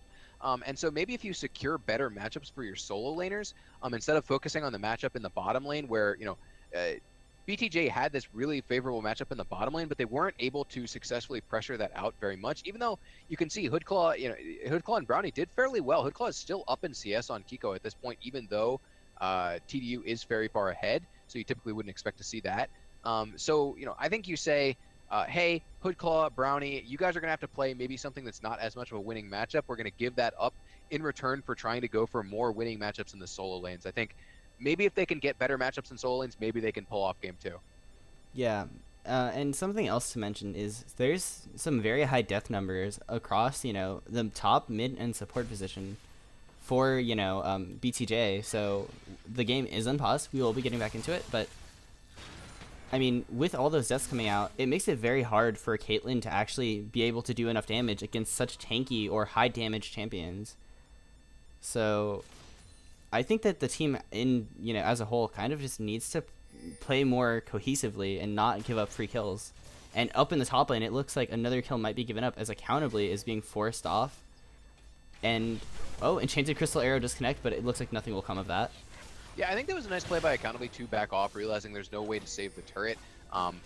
And so maybe if you secure better matchups for your solo laners, instead of focusing on the matchup in the bottom lane where, BTJ had this really favorable matchup in the bottom lane, but they weren't able to successfully pressure that out very much, even though you can see Hoodclaw, Hoodclaw and Brownie did fairly well. Hoodclaw is still up in CS on Kiko at this point, even though TDU is very far ahead, so you typically wouldn't expect to see that. So, I think you say, hey, Hoodclaw, Brownie, you guys are going to have to play maybe something that's not as much of a winning matchup. We're going to give that up in return for trying to go for more winning matchups in the solo lanes. I think maybe if they can get better matchups in solo lanes, maybe they can pull off game 2. Yeah, and something else to mention is there's some very high death numbers across, the top, mid, and support position for, BTJ. So the game is unpaused. We will be getting back into it, but I mean, with all those deaths coming out, it makes it very hard for Caitlyn to actually be able to do enough damage against such tanky or high damage champions. So I think that the team as a whole kind of just needs to play more cohesively and not give up free kills. And up in the top lane, it looks like another kill might be given up as accountably is being forced off. And Enchanted Crystal Arrow disconnect, but it looks like nothing will come of that. Yeah, I think that was a nice play by Accountably to back off, realizing there's no way to save the turret.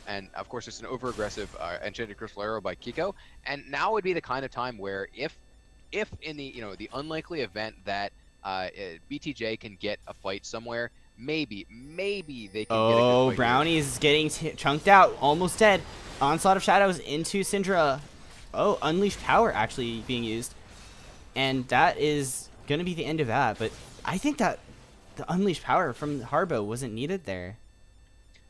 And of course, it's an over-aggressive Enchanted Crystal Arrow by Kiko. And now would be the kind of time where if in the the unlikely event that BTJ can get a fight somewhere, maybe they can get a good Oh, fight here. Brownie's getting chunked out, almost dead. Onslaught of Shadows into Syndra. Oh, Unleashed Power actually being used. And that is going to be the end of that. But I think that the Unleashed Power from Harbo wasn't needed there.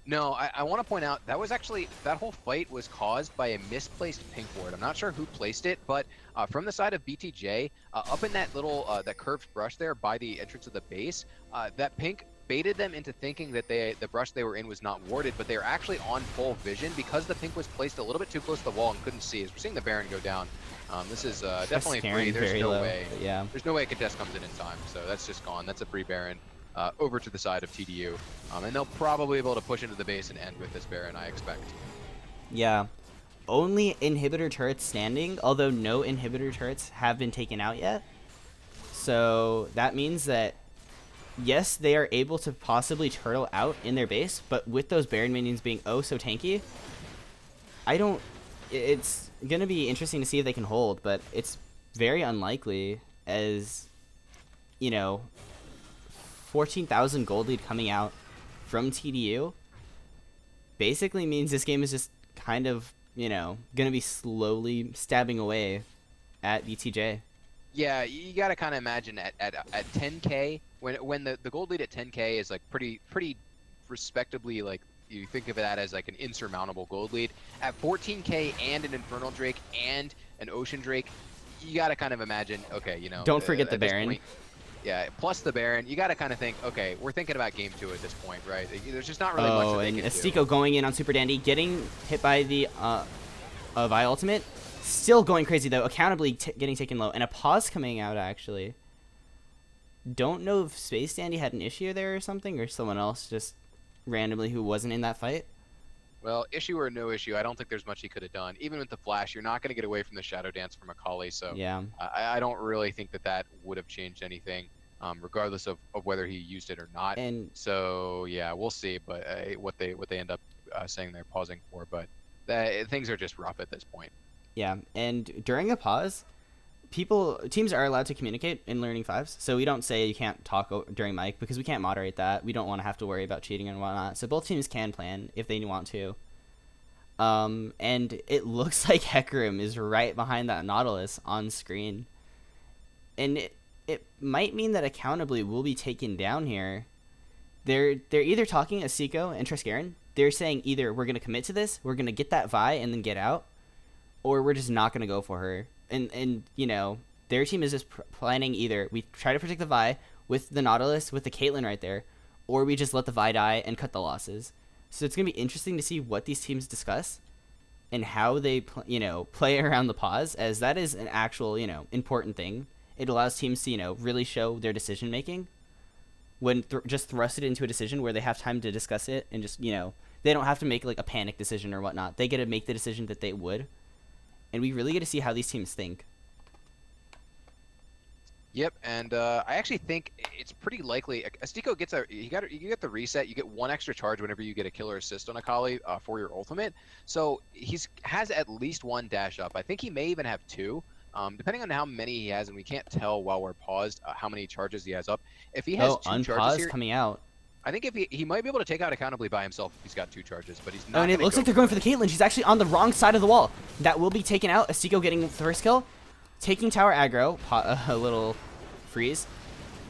No, I want to point out that was actually that whole fight was caused by a misplaced pink ward. I'm not sure who placed it, but from the side of BTJ, up in that little that curved brush there by the entrance of the base, that pink baited them into thinking that the brush they were in was not warded, but they were actually on full vision because the pink was placed a little bit too close to the wall and couldn't see. As we're seeing the Baron go down, this is definitely free. There's no way. Yeah. There's no way a contest comes in time, so that's just gone. That's a free Baron. Over to the side of TDU. And they'll probably be able to push into the base and end with this Baron, I expect. Yeah. Only inhibitor turrets standing, although no inhibitor turrets have been taken out yet. So that means that, yes, they are able to possibly turtle out in their base, but with those Baron minions being oh so tanky, it's going to be interesting to see if they can hold, but it's very unlikely as, 14,000 gold lead coming out from TDU basically means this game is just kind of, gonna be slowly stabbing away at BTJ. Yeah, you got to kind of imagine at 10k when the gold lead at 10k is like pretty respectably, like you think of that as like an insurmountable gold lead. At 14k and an Infernal Drake and an Ocean Drake, you got to kind of imagine, okay, Don't forget the Baron. Yeah, plus the Baron, you got to kind of think, okay, we're thinking about game 2 at this point, right? There's just not really much that they and can do. Astiko going in on Super Dandy, getting hit by the Vi ultimate. Still going crazy, though. Accountably getting taken low. And a pause coming out, actually. Don't know if Space Dandy had an issue there or something, or someone else just randomly who wasn't in that fight. Well, issue or no issue, I don't think there's much he could have done. Even with the flash, you're not going to get away from the Shadow Dance from Akali, so Yeah. I don't really think that would have changed anything, regardless of whether he used it or not. And so yeah, we'll see. But what they end up saying they're pausing for, but things are just rough at this point. yeah, and during a pause, teams are allowed to communicate in Learning Fives, so we don't say you can't talk during mic because we can't moderate that. We don't want to have to worry about cheating and whatnot. So both teams can plan if they want to. And it looks like Hecarim is right behind that Nautilus on screen, and it might mean that Accountably will be taken down here. They're either talking Asiko and Triskaran. They're saying either we're gonna commit to this, we're gonna get that Vi and then get out, or we're just not gonna go for her. And their team is just planning either we try to protect the Vi with the Nautilus with the Caitlyn right there, or we just let the Vi die and cut the losses. So it's gonna be interesting to see what these teams discuss and how they play around the pause, as that is an actual important thing. It allows teams to really show their decision making when just thrust it into a decision where they have time to discuss it and just they don't have to make like a panic decision or whatnot. They get to make the decision that they would, and we really get to see how these teams think. Yep, and I actually think it's pretty likely Astiko gets you get the reset. You get 1 extra charge whenever you get a killer assist on Akali for your ultimate. So has at least 1 dash up. I think he may even have 2, depending on how many he has, and we can't tell while we're paused how many charges he has up. If he has 2 charges here, coming out. I think if he might be able to take out Accountably by himself if he's got 2 charges, but he's Oh, not. and it looks like they're going for the Caitlyn. She's actually on the wrong side of the wall. That will be taken out. Astiko getting the first kill, taking tower aggro. A little freeze.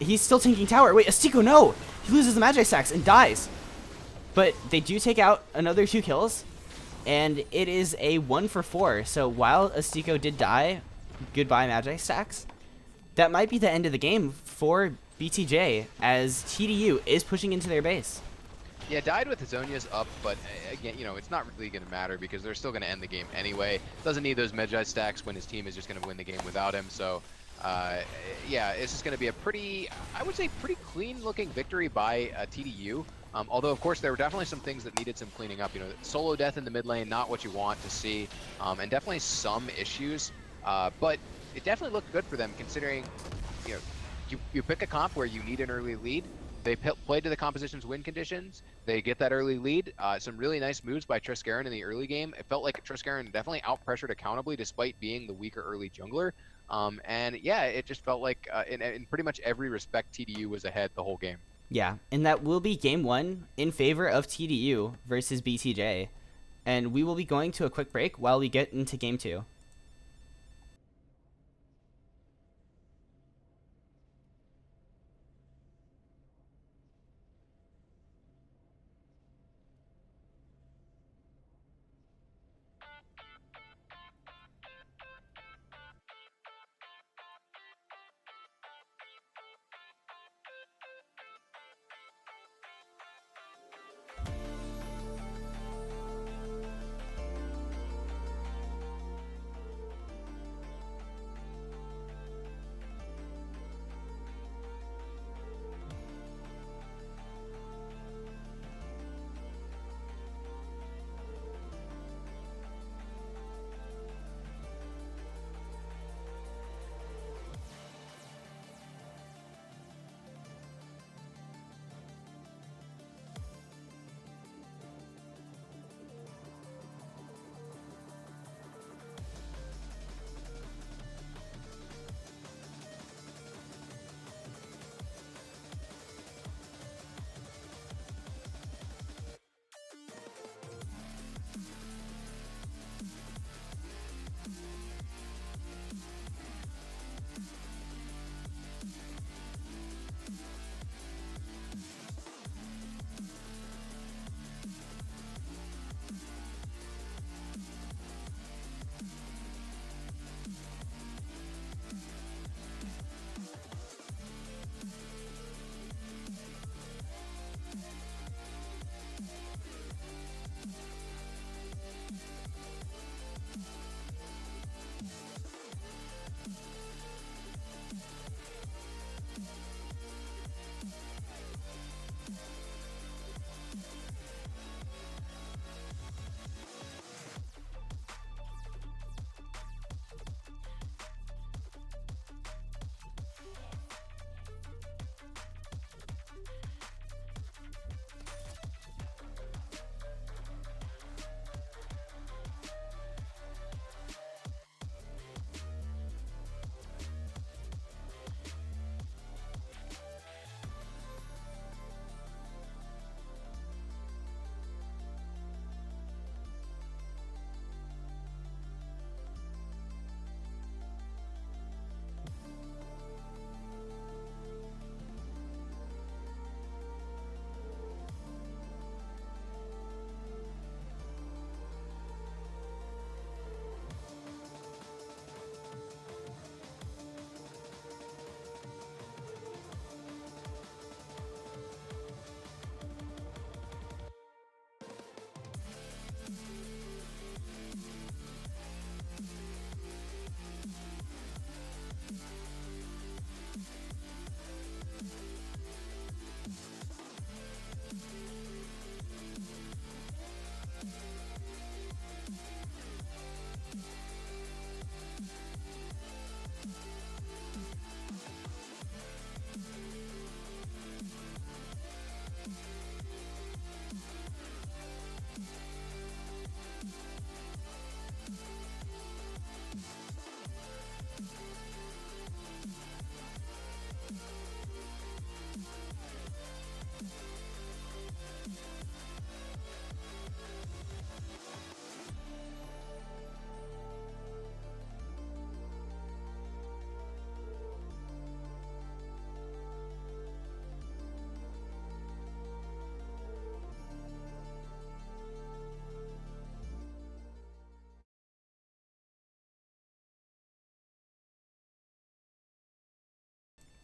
He's still taking tower. Wait, Astiko, no! He loses the Magi stacks and dies. But they do take out another 2 kills, and it is a 1 for 4. So while Astiko did die, goodbye Magi stacks. That might be the end of the game for BTJ, as TDU is pushing into their base. Yeah, died with Zonia's up, but again, it's not really going to matter because they're still going to end the game anyway. Doesn't need those Magi stacks when his team is just going to win the game without him. So, yeah, it's just going to be a I would say pretty clean-looking victory by TDU. Although, of course, there were definitely some things that needed some cleaning up. Solo death in the mid lane, not what you want to see, and definitely some issues. But it definitely looked good for them considering, you pick a comp where you need an early lead, They play to the composition's win conditions. They get that early lead. Some really nice moves by Triskaran in the early game. It felt like Triskaran definitely outpressured accountably despite being the weaker early jungler. And yeah, it just felt like in pretty much every respect, TDU was ahead the whole game. Yeah, and that will be game one in favor of TDU versus BTJ. And we will be going to a quick break while we get into game two.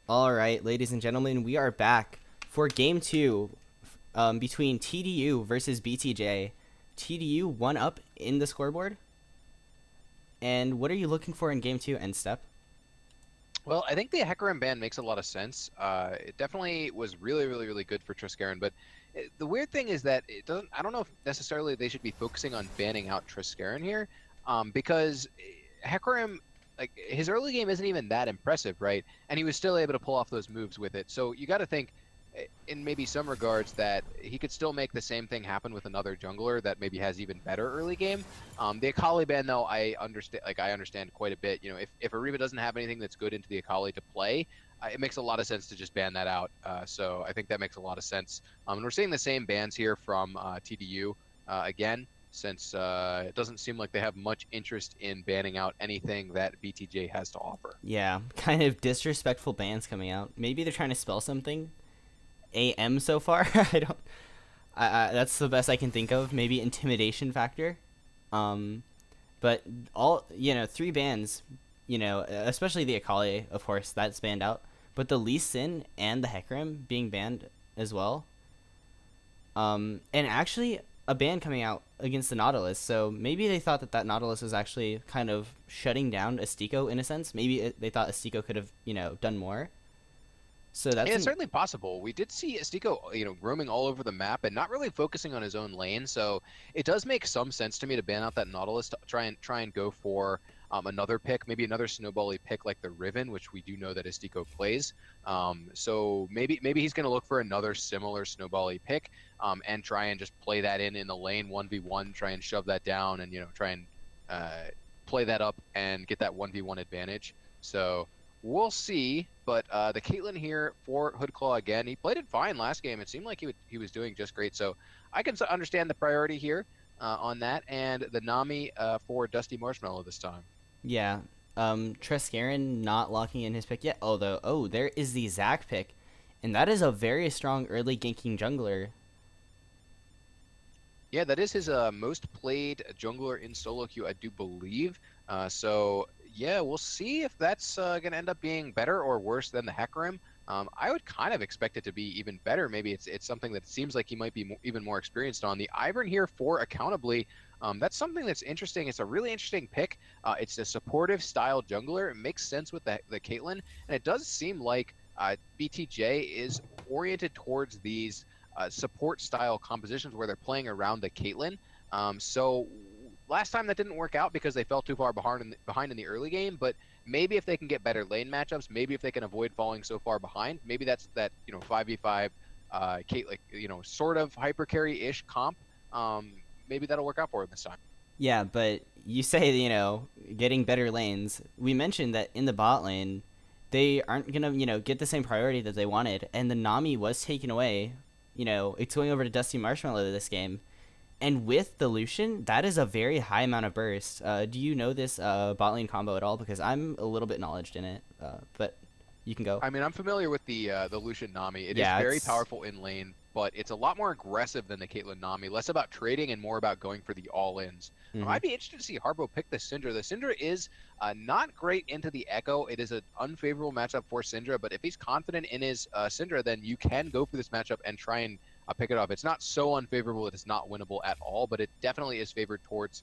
All right, ladies and gentlemen, we are back for game two between TDU versus BTJ. TDU one up in the scoreboard. And what are you looking for in game two, End Step? Well, I think the Hecarim ban makes a lot of sense. It definitely was really, really, really good for Triskaran, but the weird thing is that it doesn't. I don't know if necessarily they should be focusing on banning out Triskaran here, because Hecarim, like his early game isn't even that impressive, right? And he was still able to pull off those moves with it. So you got to think in maybe some regards that he could still make the same thing happen with another jungler that maybe has even better early game. The Akali ban though, I understand quite a bit. If Ariba doesn't have anything that's good into the Akali to play, it makes a lot of sense to just ban that out. So I think that makes a lot of sense. And we're seeing the same bans here from TDU again, since it doesn't seem like they have much interest in banning out anything that BTJ has to offer. Yeah, kind of disrespectful bans coming out. Maybe they're trying to spell something. AM so far. I don't. That's the best I can think of. Maybe intimidation factor. Um, but all 3 bans. Especially the Akali, of course, that's banned out. But the Lee Sin and the Hecarim being banned as well. And actually a ban coming out against the Nautilus. So maybe they thought that Nautilus was actually kind of shutting down Astiko in a sense. Maybe they thought Astiko could have done more. So Yeah, that's it's certainly possible. We did see Estiko, roaming all over the map and not really focusing on his own lane. So it does make some sense to me to ban out that Nautilus to try and go for another pick, maybe another snowbally pick like the Riven, which we do know that Estiko plays. So maybe he's going to look for another similar snowbally pick and try and just play that in the lane 1v1, try and shove that down and try and uh, play that up and get that 1v1 advantage. So. We'll see, but the Caitlyn here for Hoodclaw again, he played it fine last game. It seemed like he was doing just great. So I can understand the priority here on that, and the Nami for Dusty Marshmallow this time. Yeah. Trescarin not locking in his pick yet. Although, there is the Zac pick, and that is a very strong early ganking jungler. Yeah, that is his most played jungler in solo queue, I do believe. So yeah, we'll see if that's going to end up being better or worse than the Hecarim. I would kind of expect it to be even better. Maybe it's something that seems like he might be even more experienced on. The Ivern here for Accountably, that's something that's interesting. It's a really interesting pick. It's a supportive style jungler. It makes sense with the Caitlyn, and it does seem like BTJ is oriented towards these support style compositions where they're playing around the Caitlyn. So last time that didn't work out because they fell too far behind in the early game, but maybe if they can get better lane matchups, maybe if they can avoid falling so far behind, maybe that's that 5v5 Kate, like sort of hyper carry ish comp. Maybe that'll work out for him this time. Yeah, but you say getting better lanes. We mentioned that in the bot lane, they aren't gonna get the same priority that they wanted, and the Nami was taken away. It's going over to Dusty Marshmallow this game. And with the Lucian, that is a very high amount of burst. Do you know this bot lane combo at all? Because I'm a little bit knowledged in it, but you can go. I mean, I'm familiar with the Lucian Nami. It is Yeah, very it's. powerful in lane, but it's a lot more aggressive than the Caitlyn Nami. Less about trading and more about going for the all-ins. Mhm. I'd be interested to see Harbo pick the Syndra. The Syndra is not great into the Echo. It is an unfavorable matchup for Syndra, but if he's confident in his Syndra, then you can go for this matchup and try and pick it off. It's not so unfavorable that it's not winnable at all, but it definitely is favored towards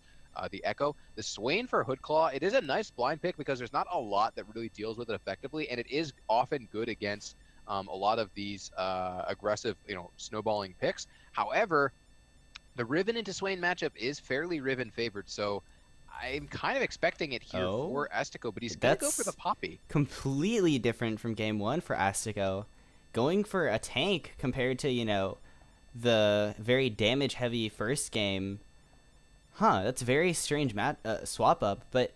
the Echo. The Swain for Hoodclaw, it is a nice blind pick because there's not a lot that really deals with it effectively, and it is often good against a lot of these aggressive, snowballing picks. However, the Riven into Swain matchup is fairly Riven favored, so I'm kind of expecting it here Oh, for Estico, but he's going to go for the that's Poppy. completely different from game one for Astico. Going for a tank compared to the very damage heavy first game. That's very strange swap up, but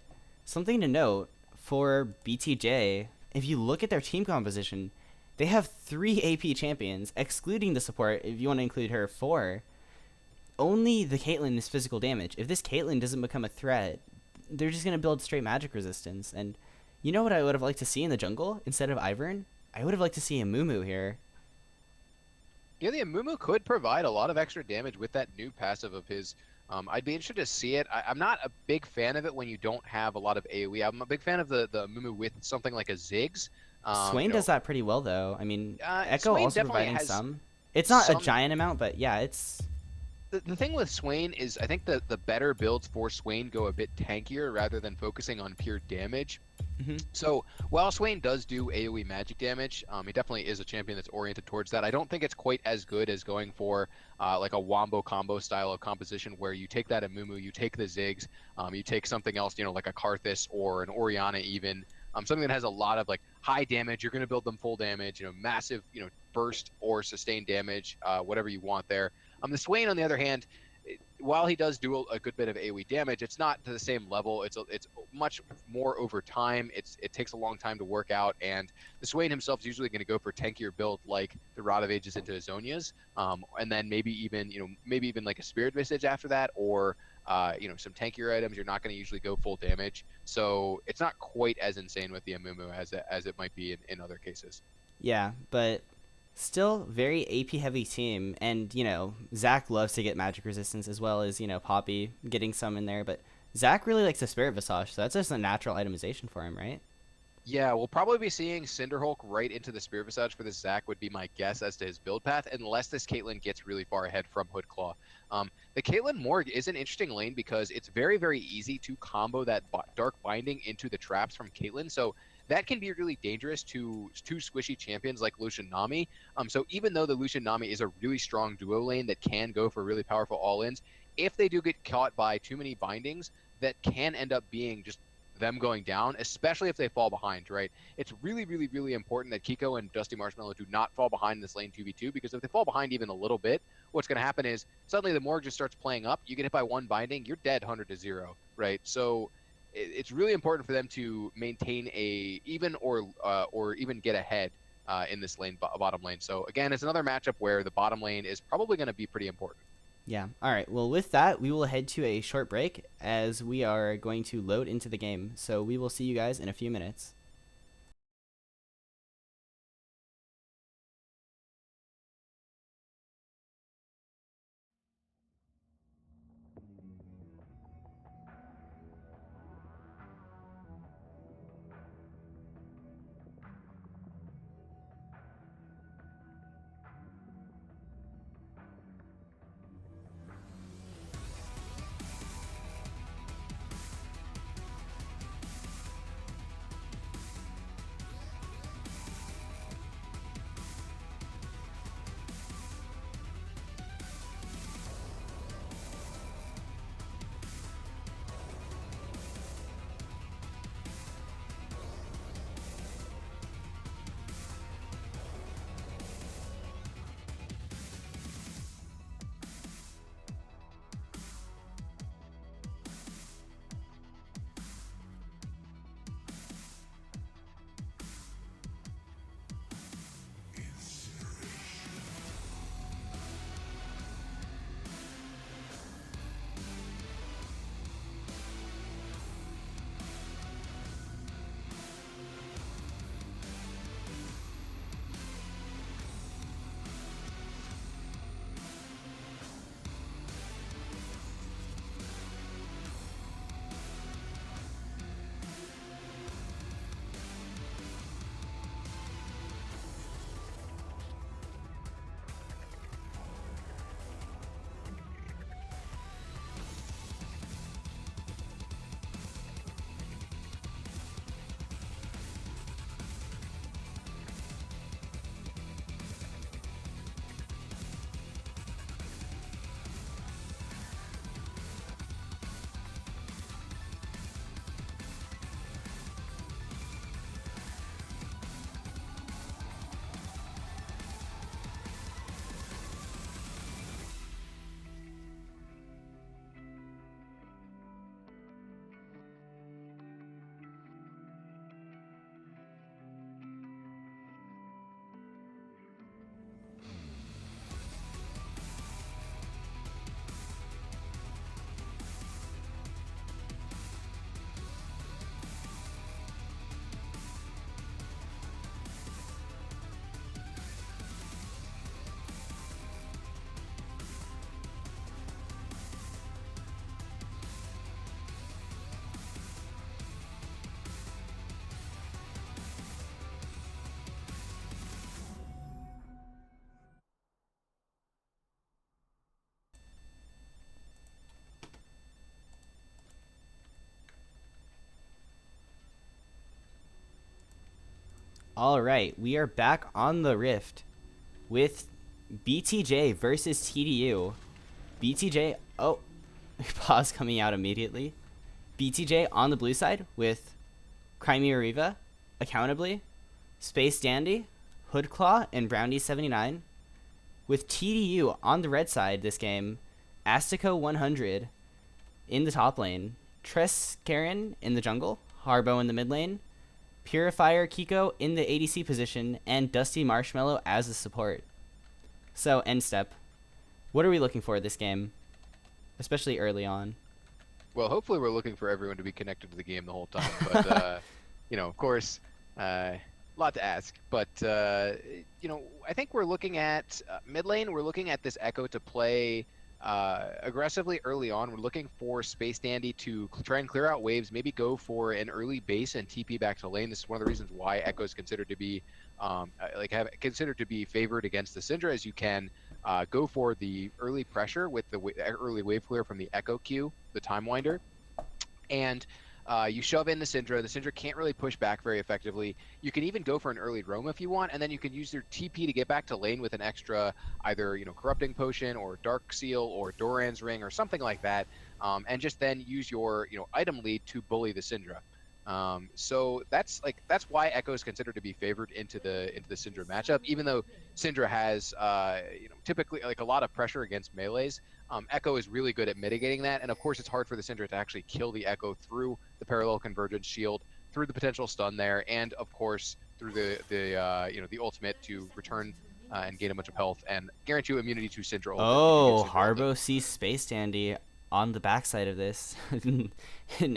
something to note for BTJ, if you look at their team composition, they have 3 AP champions, excluding the support, if you want to include her, 4. Only the Caitlyn is physical damage. If this Caitlyn doesn't become a threat, they're just going to build straight magic resistance. And you know what I would have liked to see in the jungle instead of Ivern? I would have liked to see a Mumu here. Yeah, the Amumu could provide a lot of extra damage with that new passive of his. I'd be interested to see it. I'm not a big fan of it when you don't have a lot of AoE. I'm a big fan of the Amumu with something like a Ziggs. Um, Swain you does know, that pretty well, though. I mean, Echo Swain also definitely providing has some. It's not a some. giant amount, but yeah, it's. The thing with Swain is I think the better builds for Swain go a bit tankier rather than focusing on pure damage. Mhm. So while Swain does do AoE magic damage, he definitely is a champion that's oriented towards that. I don't think it's quite as good as going for like a wombo combo style of composition where you take that Amumu, you take the Ziggs, you take something else, like a Karthus or an Orianna even, something that has a lot of like high damage. You're going to build them full damage, massive, burst or sustain damage, whatever you want there. The Swain, on the other hand, while he does do a good bit of AoE damage, it's not to the same level. It's much more over time. It takes a long time to work out, and the Swain himself is usually going to go for tankier build like the Rod of Ages into Azonia's, and then maybe even like a Spirit Visage after that, or some tankier items. You're not going to usually go full damage, so it's not quite as insane with the Amumu as it might be in other cases. Yeah, but still very AP heavy team, and Zach loves to get magic resistance as well as Poppy getting some in there, but Zach really likes the Spirit Visage, so that's just a natural itemization for him, right? Yeah, we'll probably be seeing Cinderhulk right into the Spirit Visage for this Zac would be my guess as to his build path, unless this Caitlyn gets really far ahead from Hoodclaw. The Caitlyn Morg is an interesting lane because it's very, very easy to combo that Dark Binding into the traps from Caitlyn, so that can be really dangerous to two squishy champions like Lucian Nami. So even though the Lucian Nami is a really strong duo lane that can go for really powerful all-ins, if they do get caught by too many bindings, that can end up being just them going down, especially if they fall behind, right? It's really, really, really important that Kiko and Dusty Marshmallow do not fall behind in this lane 2v2, because if they fall behind even a little bit, what's going to happen is suddenly the Morg just starts playing up, you get hit by one binding, you're dead 100-0, right? So it's really important for them to maintain a even or even get ahead in this lane, bottom lane. So again, it's another matchup where the bottom lane is probably going to be pretty important. Yeah. All right. Well, with that, we will head to a short break as we are going to load into the game. So we will see you guys in a few minutes. All right, we are back on the Rift with BTJ versus TDU. BTJ, oh, pause coming out immediately. BTJ on the blue side with Crimea Riva, accountably, Space Dandy, Hoodclaw and Brownie79. With TDU on the red side this game, Astico 100 in the top lane, Tress Karen in the jungle, Harbo in the mid lane, Purifier Kiko in the ADC position, and Dusty Marshmallow as the support. So, end step. What are we looking for this game? Especially early on. Well, hopefully we're looking for everyone to be connected to the game the whole time. But, of course, a lot to ask. But, I think we're looking at mid lane. We're looking at this Echo to play aggressively early on. We're looking for Space Dandy to try and clear out waves, maybe go for an early base and TP back to lane. This is one of the reasons why Echo is considered to be considered to be favored against the Syndra, as you can go for the early pressure with the early wave clear from the Echo Q, the Time Winder, and you shove in the Syndra. The Syndra can't really push back very effectively. You can even go for an early roam if you want, and then you can use your TP to get back to lane with an extra either Corrupting Potion or Dark Seal or Doran's Ring or something like that, and just then use your item lead to bully the Syndra. So that's why Echo is considered to be favored into the Syndra matchup, even though Syndra has typically like a lot of pressure against melees. Echo is really good at mitigating that, and of course it's hard for the Syndra to actually kill the Echo through the parallel convergence shield, through the potential stun there, and of course through the ultimate to return and gain a bunch of health and guarantee you immunity to Syndra ult. Oh, Harbo sees Space Dandy on the backside of this, and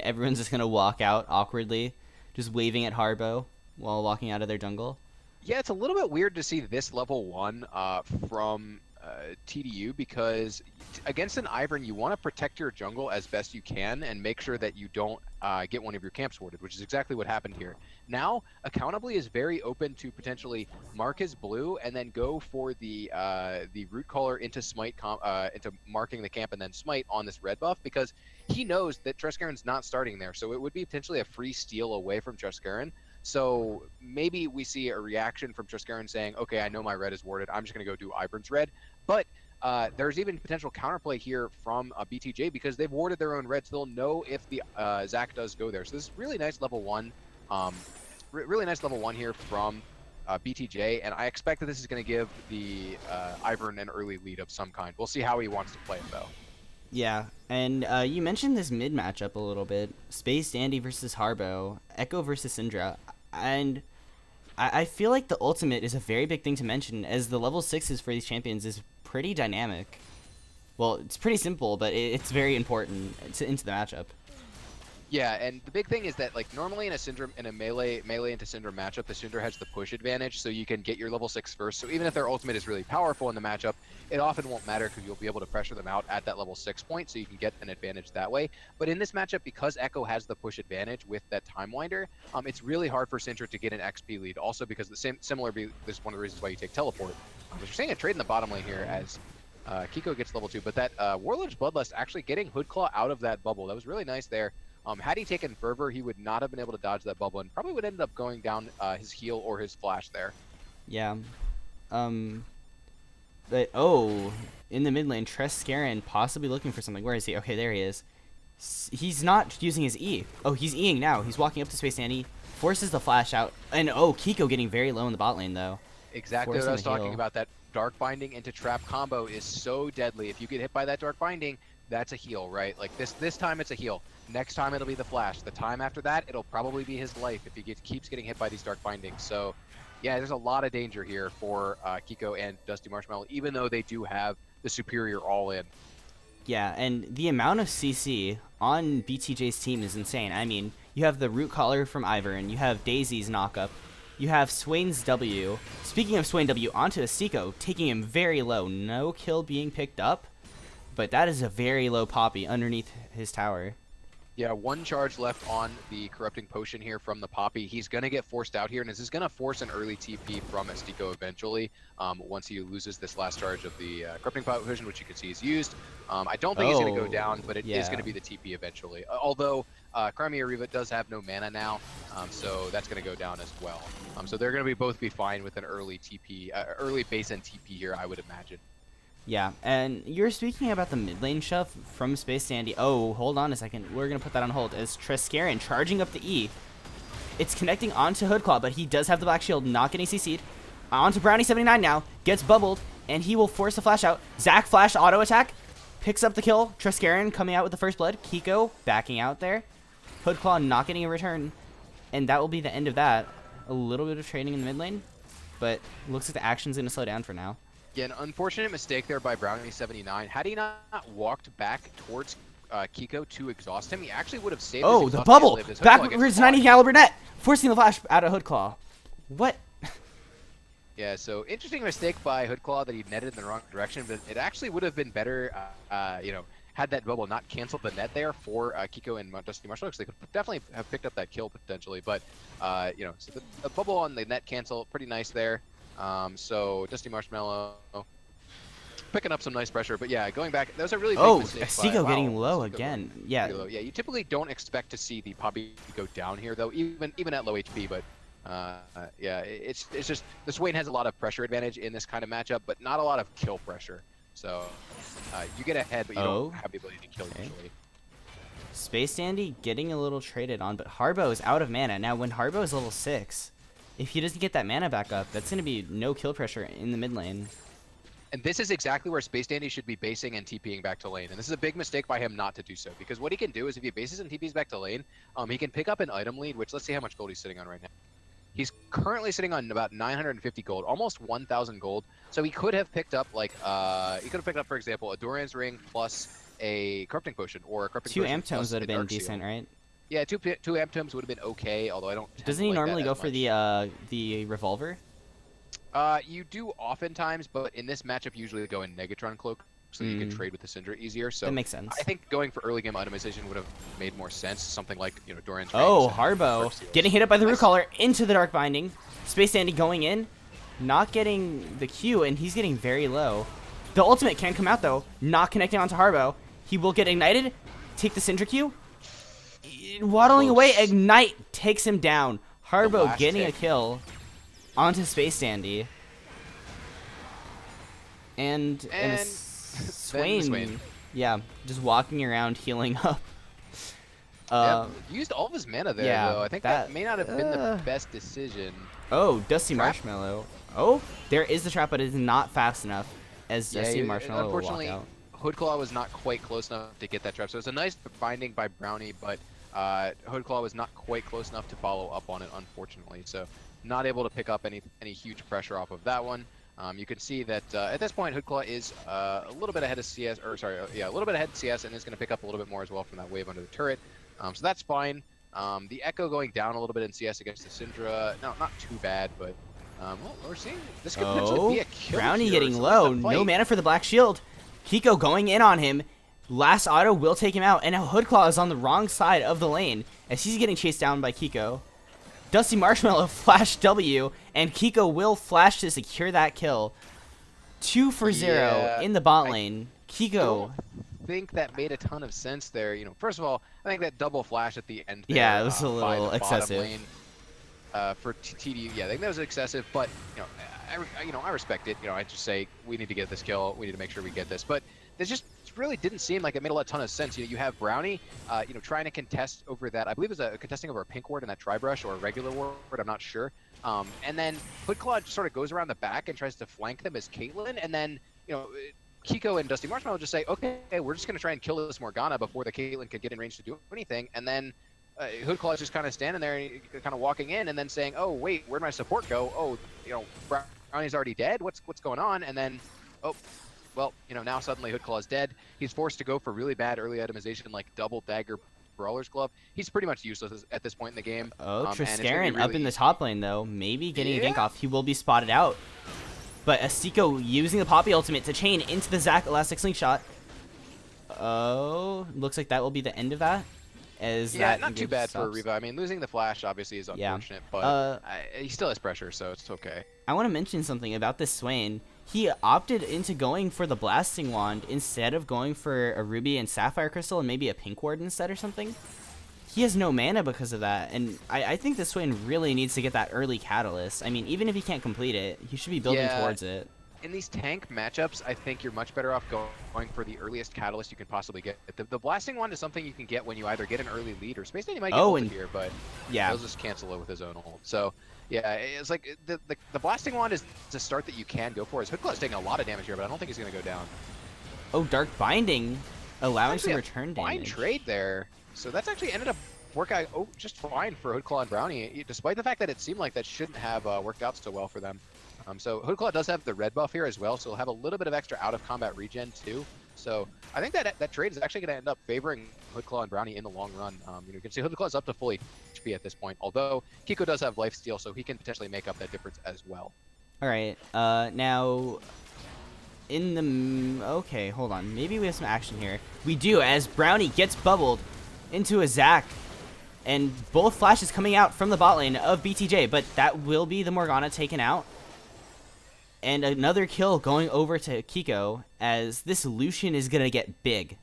everyone's just gonna walk out awkwardly, just waving at Harbo while walking out of their jungle. Yeah, it's a little bit weird to see this level 1 from TDU, because against an Ivern, you want to protect your jungle as best you can and make sure that you don't get one of your camps warded, which is exactly what happened here. Now, Accountably is very open to potentially mark his blue and then go for the root caller into smite, into marking the camp and then smite on this red buff, because he knows that Treskaren's not starting there, so it would be potentially a free steal away from Treskaren. So maybe we see a reaction from Treskaren saying, okay, I know my red is warded, I'm just going to go do Ivern's red. But there's even potential counterplay here from BTJ, because they've warded their own red, so they'll know if the Zac does go there. So this is really nice level 1. Really nice level 1 here from BTJ, and I expect that this is going to give the Ivern an early lead of some kind. We'll see how he wants to play it, though. Yeah, and you mentioned this mid matchup a little bit. Space Dandy versus Harbo, Echo versus Syndra, and I feel like the ultimate is a very big thing to mention, as the level 6s for these champions is pretty dynamic. Well, it's pretty simple, but it's very important into the matchup. Yeah, and the big thing is that, like, normally in a melee into Syndra matchup, the Syndra has the push advantage, so you can get your level 6 first. So even if their ultimate is really powerful in the matchup, it often won't matter, because you'll be able to pressure them out at that level 6 point, so you can get an advantage that way. But in this matchup, because Echo has the push advantage with that Time Winder, it's really hard for Syndra to get an XP lead. Also, because this is one of the reasons why you take teleport. But you're seeing a trade in the bottom lane here as Kiko gets level 2, but that Warlord's Bloodlust actually getting Hoodclaw out of that bubble. That was really nice there. Had he taken Fervor, he would not have been able to dodge that bubble and probably would end up going down his heal or his flash there. Yeah. But, in the mid lane, Treskaren possibly looking for something. Where is he? Okay, there he is. He's not using his E. Oh, he's Eing now. He's walking up to Space Dandy, forces the flash out. And, Kiko getting very low in the bot lane, though. Exactly what I was talking about. That Dark Binding into Trap combo is so deadly. If you get hit by that Dark Binding, that's a heal, right? Like, this time it's a heal. Next time it'll be the flash. The time after that, it'll probably be his life if he keeps getting hit by these Dark Bindings. So, yeah, there's a lot of danger here for Kiko and Dusty Marshmallow, even though they do have the superior all-in. Yeah, and the amount of CC on BTJ's team is insane. I mean, you have the Root Collar from Ivern, you have Daisy's knockup, you have Swain's W. Speaking of Swain W, onto Astico, taking him very low. No kill being picked up, but that is a very low Poppy underneath his tower. Yeah, 1 charge left on the Corrupting Potion here from the Poppy. He's going to get forced out here, and this is going to force an early TP from Astico eventually, once he loses this last charge of the Corrupting Potion, which you can see is used. I don't think he's going to go down, but it is going to be the TP eventually. Although, Crimea Reva does have no mana now, so that's going to go down as well. So they're going to both be fine with an early TP, early base and TP here, I would imagine. Yeah, and you're speaking about the mid lane shove from Space Dandy. Oh, hold on a second. We're going to put that on hold. As Treskaren charging up the E. It's connecting onto Hoodclaw, but he does have the Black Shield, not getting CC'd. Onto Brownie79 now. Gets bubbled, and he will force a flash out. Zac flash auto attack. Picks up the kill. Triskaran coming out with the first blood. Kiko backing out there. Hoodclaw not getting a return. And that will be the end of that. A little bit of trading in the mid lane. But looks like the action's going to slow down for now. Yeah, an unfortunate mistake there by Brownie79. Had he not walked back towards Kiko to exhaust him, he actually would have saved his Oh, the exhaust bubble! and lived his Hoodclaw Backwards gets 90 caught. caliber net! Forcing the flash out of Hoodclaw. What? Yeah, so interesting mistake by Hoodclaw that he netted in the wrong direction, but it actually would have been better, you know, had that bubble not canceled the net there for Kiko and Dusty Marshmallow, because they could definitely have picked up that kill potentially. But, you know, so the bubble on the net cancel, pretty nice there. So Dusty Marshmallow picking up some nice pressure, but yeah, going back, that was a really big mistake. Astiko getting low Astiko again. going Yeah. pretty low. Yeah, you typically don't expect to see the Poppy go down here, though, even at low HP, but yeah, it's just the Swain has a lot of pressure advantage in this kind of matchup, but not a lot of kill pressure. So you get ahead, but you don't have the ability to kill usually. Space Dandy getting a little traded on, but Harbo is out of mana. Now, when Harbo is level 6, if he doesn't get that mana back up, that's going to be no kill pressure in the mid lane. And this is exactly where Space Dandy should be basing and TPing back to lane. And this is a big mistake by him not to do so, because what he can do is if he bases and TPs back to lane, he can pick up an item lead, which let's see how much gold he's sitting on right now. He's currently sitting on about 950 gold, almost 1,000 gold. So he could have picked up like for example, a Doran's ring plus a corrupting potion or a corrupting 2 potion amp tomes plus would have a been Dark Seal. decent, right? Yeah, two amp tomes would have been okay, although I don't. tend Doesn't to he like that normally as go for much. the revolver? You do oftentimes, but in this matchup, you usually go in Negatron Cloak, so you can trade with the Syndra easier. So That makes sense. I think going for early game itemization would have made more sense. Something like Doran's Oh, rings and Dark Harbo Seals. getting hit up by the Nice. root collar into the dark binding. Space Dandy going in, not getting the Q, and he's getting very low. The ultimate can come out though, not connecting onto Harbo. He will get ignited, take the Syndra Q. Waddling away, Close. Ignite takes him down. Harbo last getting a hit. kill onto Space Dandy. And And Swain, Swain. yeah, just walking around healing up. Used all of his mana there, yeah, though. I think that may not have been the best decision. Oh, Dusty Trap? Marshmallow. Oh, there is the trap, but it is not fast enough as Dusty Yeah, Marshmallow will walk unfortunately, out. Hoodclaw was not quite close enough to get that trap. So it's a nice binding by Brownie, but Hoodclaw was not quite close enough to follow up on it, unfortunately. So not able to pick up any huge pressure off of that one. You can see that at this point, Hoodclaw is a little bit ahead of CS, or sorry, yeah, a little bit ahead of CS, and is going to pick up a little bit more as well from that wave under the turret. So that's fine. The Echo going down a little bit in CS against the Syndra, no, not too bad, but well, we're seeing this could potentially be a kill. Brownie here. getting It's low. a No fight. mana for the Black Shield. Kiko going in on him. Last auto will take him out, and now Hoodclaw is on the wrong side of the lane as he's getting chased down by Kiko. Dusty Marshmallow flash W, and Kiko will flash to secure that kill. 2 for 0 Yeah, in the bot lane. Kiko. Don't think that made a ton of sense there. First of all, I think that double flash at the end there, Yeah, it was a by little the bottom excessive. lane, for TD, yeah, I think that was excessive, but I respect it. I just say we need to get this kill. We need to make sure we get this, but this just really didn't seem like it made a ton of sense. You have Brownie, trying to contest over that. I believe it was contesting over a pink ward in that Tribrush or a regular ward. I'm not sure. And then Hoodclaw sort of goes around the back and tries to flank them as Caitlyn, and then Kiko and Dusty Marshmallow just say, okay, we're just gonna try and kill this Morgana before the Caitlyn could get in range to do anything, and then Hoodclaw is just kind of standing there and kind of walking in and then saying, oh wait, where'd my support go? Oh, Brownie's already dead. What's going on? And then, oh, well, now suddenly Hoodclaw is dead. He's forced to go for really bad early itemization like double dagger Brawler's Glove. He's pretty much useless at this point in the game. Oh, and it's gonna be Triskaran up really in the top lane, though. Maybe getting a gank Yeah. off. He will be spotted out. But Astiko using the Poppy ultimate to chain into the Zac Elastic Slingshot. Oh, looks like that will be the end of that. Yeah, not too engage bad for stops. Riva. I mean, losing the flash obviously is Yeah. unfortunate, but he still has pressure, so it's okay. I want to mention something about this Swain. He opted into going for the Blasting Wand instead of going for a Ruby and Sapphire Crystal and maybe a Pink Ward instead or something. He has no mana because of that, and I think this Swain really needs to get that early Catalyst. I mean, even if he can't complete it, he should be building Yeah. towards it. in these tank matchups, I think you're much better off going for the earliest catalyst you can possibly get. The blasting wand is something you can get when you either get an early lead or Space Dandy might get Oh, ulted and here, but yeah. he'll just cancel it with his own ult. So yeah, it's like the blasting wand is a start that you can go for. His Hood Claw is taking a lot of damage here, but I don't think he's gonna go down. Oh, Dark Binding, allowing Actually, some a return fine damage. trade there. So that's actually ended up working out just fine for Hood Claw and Brownie, despite the fact that it seemed like that shouldn't have worked out so well for them. So Hood Claw does have the red buff here as well, so he'll have a little bit of extra out of combat regen too. So I think that trade is actually going to end up favoring Hood Claw and Brownie in the long run. You can see Hood Claw is up to full HP at this point, although Kiko does have lifesteal, so he can potentially make up that difference as well. All right. Now, okay, hold on. Maybe we have some action here. We do, as Brownie gets bubbled into a Zac. And both flashes coming out from the bot lane of BTJ, but that will be the Morgana taken out. And another kill going over to Kiko, as this Lucian is going to get big.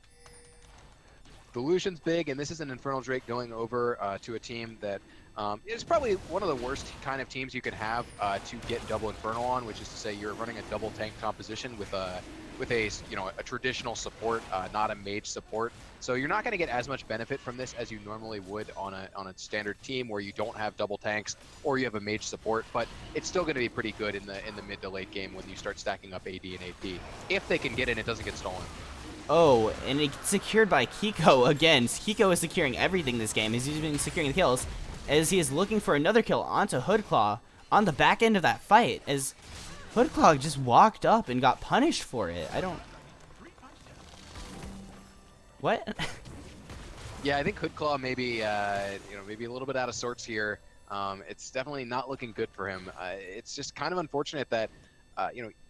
The Lucian's big, and this is an Infernal Drake going over to a team that is probably one of the worst kind of teams you can have to get double Infernal on, which is to say you're running a double tank composition with a a traditional support, not a mage support. So you're not going to get as much benefit from this as you normally would on a standard team where you don't have double tanks or you have a mage support. But it's still going to be pretty good in the mid to late game when you start stacking up AD and AP. If they can get it, it doesn't get stolen. Oh, and it's secured by Kiko again. Kiko is securing everything this game. He's been securing the kills as he is looking for another kill onto Hoodclaw on the back end of that fight, as Hoodclaw just walked up and got punished for it. I don't... What? Yeah, I think Hoodclaw maybe maybe a little bit out of sorts here. It's definitely not looking good for him. It's just kind of unfortunate that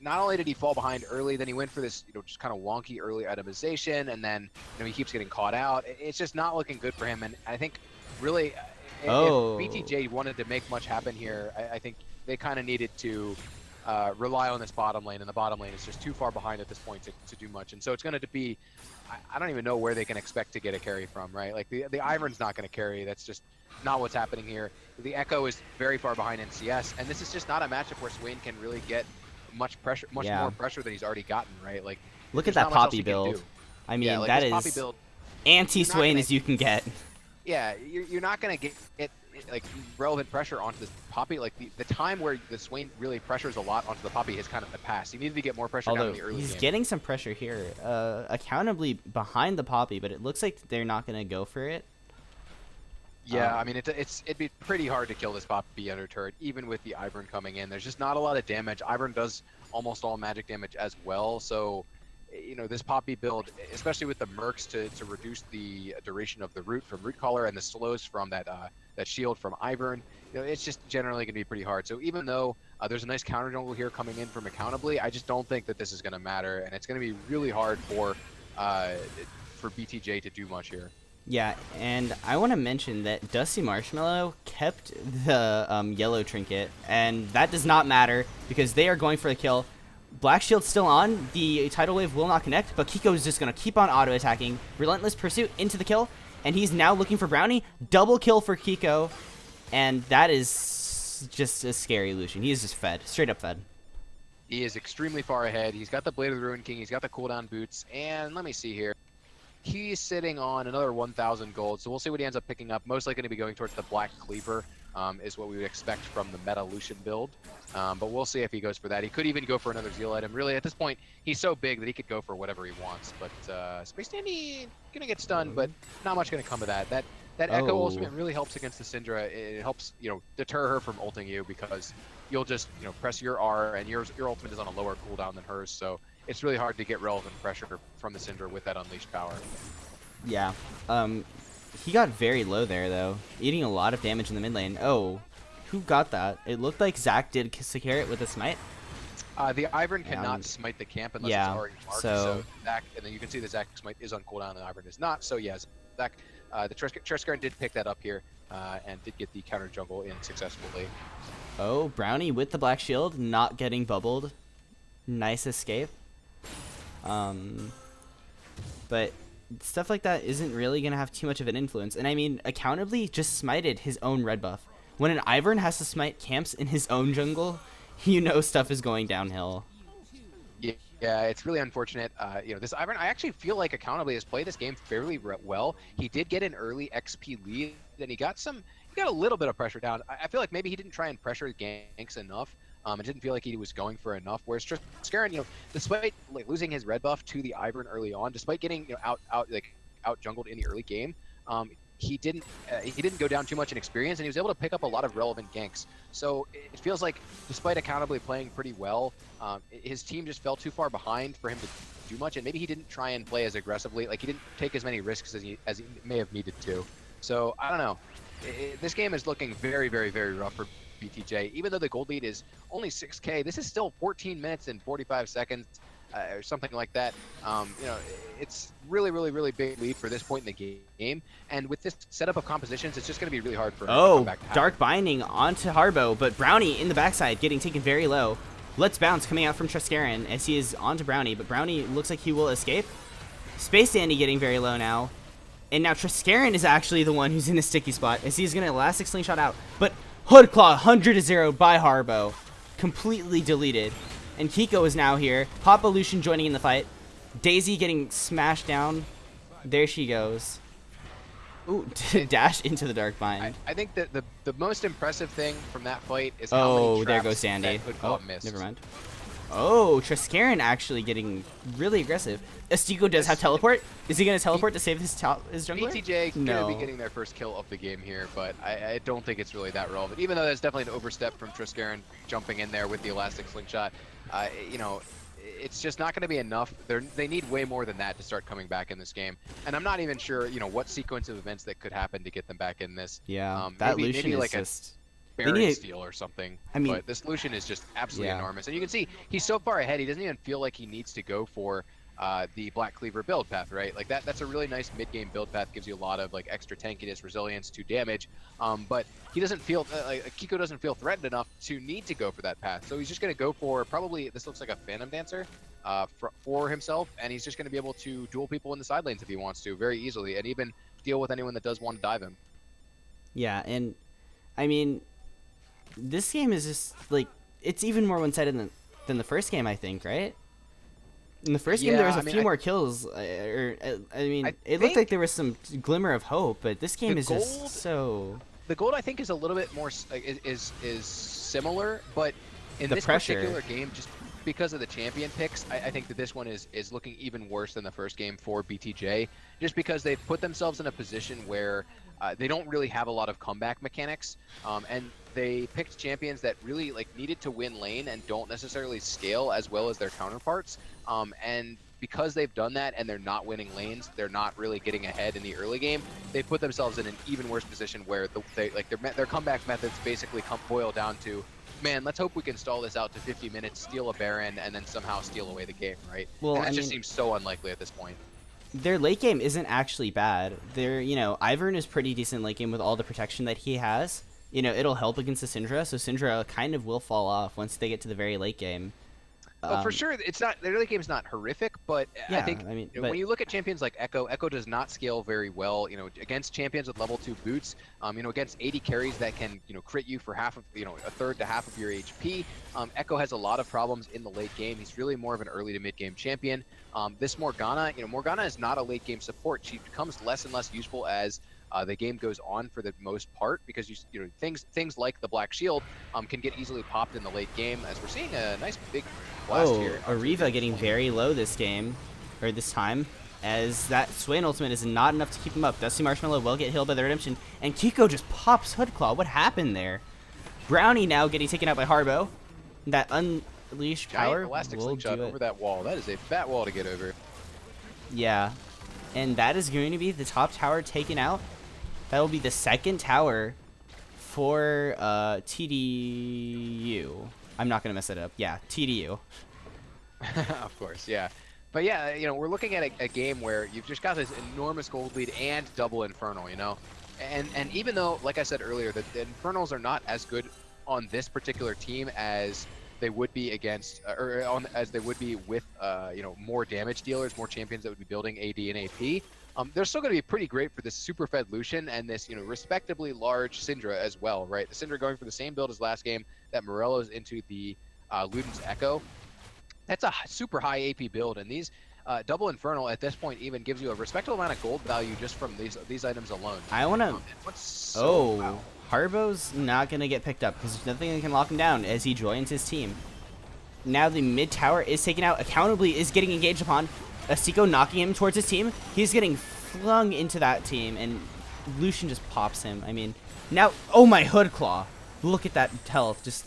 not only did he fall behind early, then he went for this just kind of wonky early itemization, and then he keeps getting caught out. It's just not looking good for him, and I think really if BTJ wanted to make much happen here, I think they kind of needed to rely on this bottom lane, and the bottom lane is just too far behind at this point to do much. And so it's going to be, I don't even know where they can expect to get a carry from, right? Like the Ivern's not going to carry. That's just not what's happening here. The Echo is very far behind in CS, and this is just not a matchup where Swain can really get much more pressure than he's already gotten, right? Like look at that Poppy build. I mean, that is anti-Swain as you can get. Yeah, you're not going to get like relevant pressure onto this Poppy. Like the time where the Swain really pressures a lot onto the Poppy has kind of passed. You needed to get more pressure down in the early he's game. getting some pressure here, accountably behind the Poppy, but it looks like they're not going to go for it. Yeah, I mean it'd be pretty hard to kill this Poppy under turret, even with the Ivern coming in. There's just not a lot of damage. Ivern does almost all magic damage as well, so this Poppy build, especially with the Mercs to reduce the duration of the root from Root Collar and the slows from that shield from Ivern, it's just generally going to be pretty hard. So even though there's a nice counter jungle here coming in from Accountably, I just don't think that this is going to matter, and it's going to be really hard for BTJ to do much here. Yeah, and I want to mention that Dusty Marshmallow kept the yellow trinket, and that does not matter because they are going for the kill. Black Shield's still on, the Tidal Wave will not connect, but Kiko is just going to keep on auto-attacking. Relentless Pursuit into the kill, and he's now looking for Brownie. Double kill for Kiko, and that is just a scary Lucian. He is just fed, straight up fed. He is extremely far ahead. He's got the Blade of the Ruined King, he's got the cooldown boots, and let me see here. He's sitting on another 1,000 gold, so we'll see what he ends up picking up. Most likely going to be going towards the Black Cleaver, is what we would expect from the meta Lucian build. But we'll see if he goes for that. He could even go for another Zeal item. Really, at this point, he's so big that he could go for whatever he wants. But Space Dandy going to get stunned, but not much going to come of that. That Echo ultimate really helps against the Syndra. It helps, deter her from ulting you because you'll just, press your R, and your ultimate is on a lower cooldown than hers. So it's really hard to get relevant pressure from the Syndra with that unleashed power. Yeah. He got very low there, though. Eating a lot of damage in the mid lane. Oh, who got that? It looked like Zac did secure it with a smite. The Ivern cannot smite the camp unless it's already marked. So Zac, and then you can see the Zac smite is on cooldown and Ivern is not. So yes, Zac, the Treskaran did pick that up here and did get the counter jungle in successfully. Oh, Brownie with the Black Shield, not getting bubbled. Nice escape. But stuff like that isn't really going to have too much of an influence. And I mean, Accountably just smited his own red buff. When an Ivern has to smite camps in his own jungle, stuff is going downhill. Yeah, it's really unfortunate. This Ivern, I actually feel like Accountably has played this game fairly well. He did get an early XP lead, and he got a little bit of pressure down. I feel like maybe he didn't try and pressure Ganks enough. It didn't feel like he was going for enough. Whereas Triskarin, despite like losing his red buff to the Ivern early on, despite getting out jungled in the early game, he didn't go down too much in experience, and he was able to pick up a lot of relevant ganks. So it feels like, despite Accountably playing pretty well, his team just fell too far behind for him to do much, and maybe he didn't try and play as aggressively. Like, he didn't take as many risks as he may have needed to. So I don't know. This game is looking very, very, very rough for BTJ. Even though the gold lead is only 6K, this is still 14 minutes and 45 seconds. Or something like that. It's really, really, really big lead for this point in the game. And with this setup of compositions, it's just going to be really hard for him to come Oh, back to happen. Dark Binding onto Harbo, but Brownie in the backside getting taken very low. Let's Bounce coming out from Triskarin as he is onto Brownie, but Brownie looks like he will escape. Space Dandy getting very low now. And now Triskarin is actually the one who's in the sticky spot as he's going to Elastic Slingshot out. But Hoodclaw 100-0 by Harbo. Completely deleted. And Kiko is now here. Papa Lucian joining in the fight. Daisy getting smashed down. There she goes. Ooh, dash into the Dark Bind. I think that the most impressive thing from that fight is how many Oh, traps there goes Sandy. that Oh, Hoodclaw missed. never mind. Oh, Triskarin actually getting really aggressive. Estiko does have teleport. Is he going to teleport to save his jungler? BTJ going to No. be getting their first kill of the game here, but I don't think it's really that relevant. Even though that's definitely an overstep from Triskarin jumping in there with the Elastic Slingshot. It's just not going to be enough. They need way more than that to start coming back in this game. And I'm not even sure, what sequence of events that could happen to get them back in this. Yeah, that Lucian maybe is like just... Baron steal or something. I mean, but this Lucian is just absolutely yeah. enormous. And you can see he's so far ahead, he doesn't even feel like he needs to go for the Black Cleaver build path, right? Like that's a really nice mid-game build path, gives you a lot of like extra tankiness, resilience to damage. But he doesn't feel Kiko doesn't feel threatened enough to need to go for that path. So he's just going to go for probably, this looks like a Phantom Dancer for himself, and he's just going to be able to duel people in the side lanes if he wants to very easily, and even deal with anyone that does want to dive him. Yeah, and I mean, this game is just like, it's even more one-sided than the first game, I think, right? In the first game, there was a few more kills. It looked like there was some glimmer of hope, but this game is just so... The gold, I think, is a little bit more is similar, but in this particular game, just because of the champion picks, I think that this one is looking even worse than the first game for BTJ, just because they've put themselves in a position where they don't really have a lot of comeback mechanics, and they picked champions that really needed to win lane and don't necessarily scale as well as their counterparts, and because they've done that and they're not winning lanes, they're not really getting ahead in the early game. They put themselves in an even worse position where their comeback methods basically boil down to, man, let's hope we can stall this out to 50 minutes, steal a Baron, and then somehow steal away the game, right? Well, and that just seems so unlikely at this point. Their late game isn't actually bad. Ivern is pretty decent late game with all the protection that he has. It'll help against the Syndra, so Syndra kind of will fall off once they get to the very late game. Well, for sure, it's not. The early game's not horrific, but yeah, I think when you look at champions like Echo does not scale very well. Against champions with level 2 boots, against 80 carries that can crit you for half of a third to half of your HP. Echo has a lot of problems in the late game. He's really more of an early to mid game champion. This Morgana, Morgana is not a late game support. She becomes less and less useful as the game goes on for the most part, because things like the Black Shield can get easily popped in the late game, as we're seeing a nice big blast here. Ariva getting very low this time, as that Swain ultimate is not enough to keep him up. Dusty Marshmallow will get healed by the Redemption, and Kiko just pops Hoodclaw. What happened there? Brownie now getting taken out by Harbo. That unleashed power elastic will slingshot do it. over that wall. That is a fat wall to get over. Yeah, and that is going to be the top tower taken out. That will be the second tower for TDU. I'm not going to mess it up. Yeah, TDU. Of course, yeah. But yeah, we're looking at a game where you've just got this enormous gold lead and double Infernal, And even though, like I said earlier, that the Infernals are not as good on this particular team as they would be against, as they would be with, more damage dealers, more champions that would be building AD and AP. They're still going to be pretty great for this super fed Lucian and this, respectably large Syndra as well, right? The Syndra going for the same build as last game that Morello's into the Luden's Echo. That's a super high AP build, and these double Infernal at this point even gives you a respectable amount of gold value just from these items alone. I want to... What's so... Oh, Wow. Harbo's not going to get picked up because there's nothing that can lock him down as he joins his team. Now the mid tower is taken out. Accountably is getting engaged upon. Asiko knocking him towards his team. He's getting flung into that team, and Lucian just pops him. I mean, now... Oh, my Hood Claw. Look at that health. Just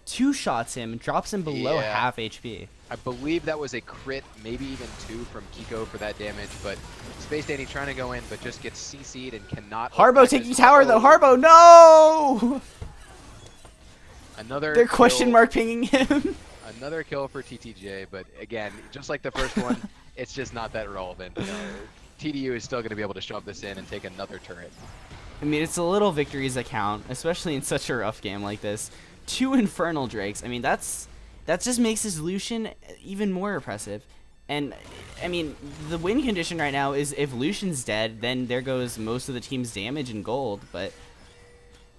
2 shots him, drops him below half HP. I believe that was a crit, maybe even 2 from Kiko for that damage, but Space Dandy trying to go in, but just gets CC'd and cannot... Harbo taking tower, though. Harbo, no! Another They're question kill. mark pinging him. Another kill for TTJ, but again, just like the first one, it's just not that relevant. You know, TDU is still going to be able to shove this in and take another turret. I mean, it's the little victories that count, especially in such a rough game like this. 2 Infernal Drakes. I mean, that just makes his Lucian even more impressive. And, I mean, the win condition right now is if Lucian's dead, then there goes most of the team's damage and gold. But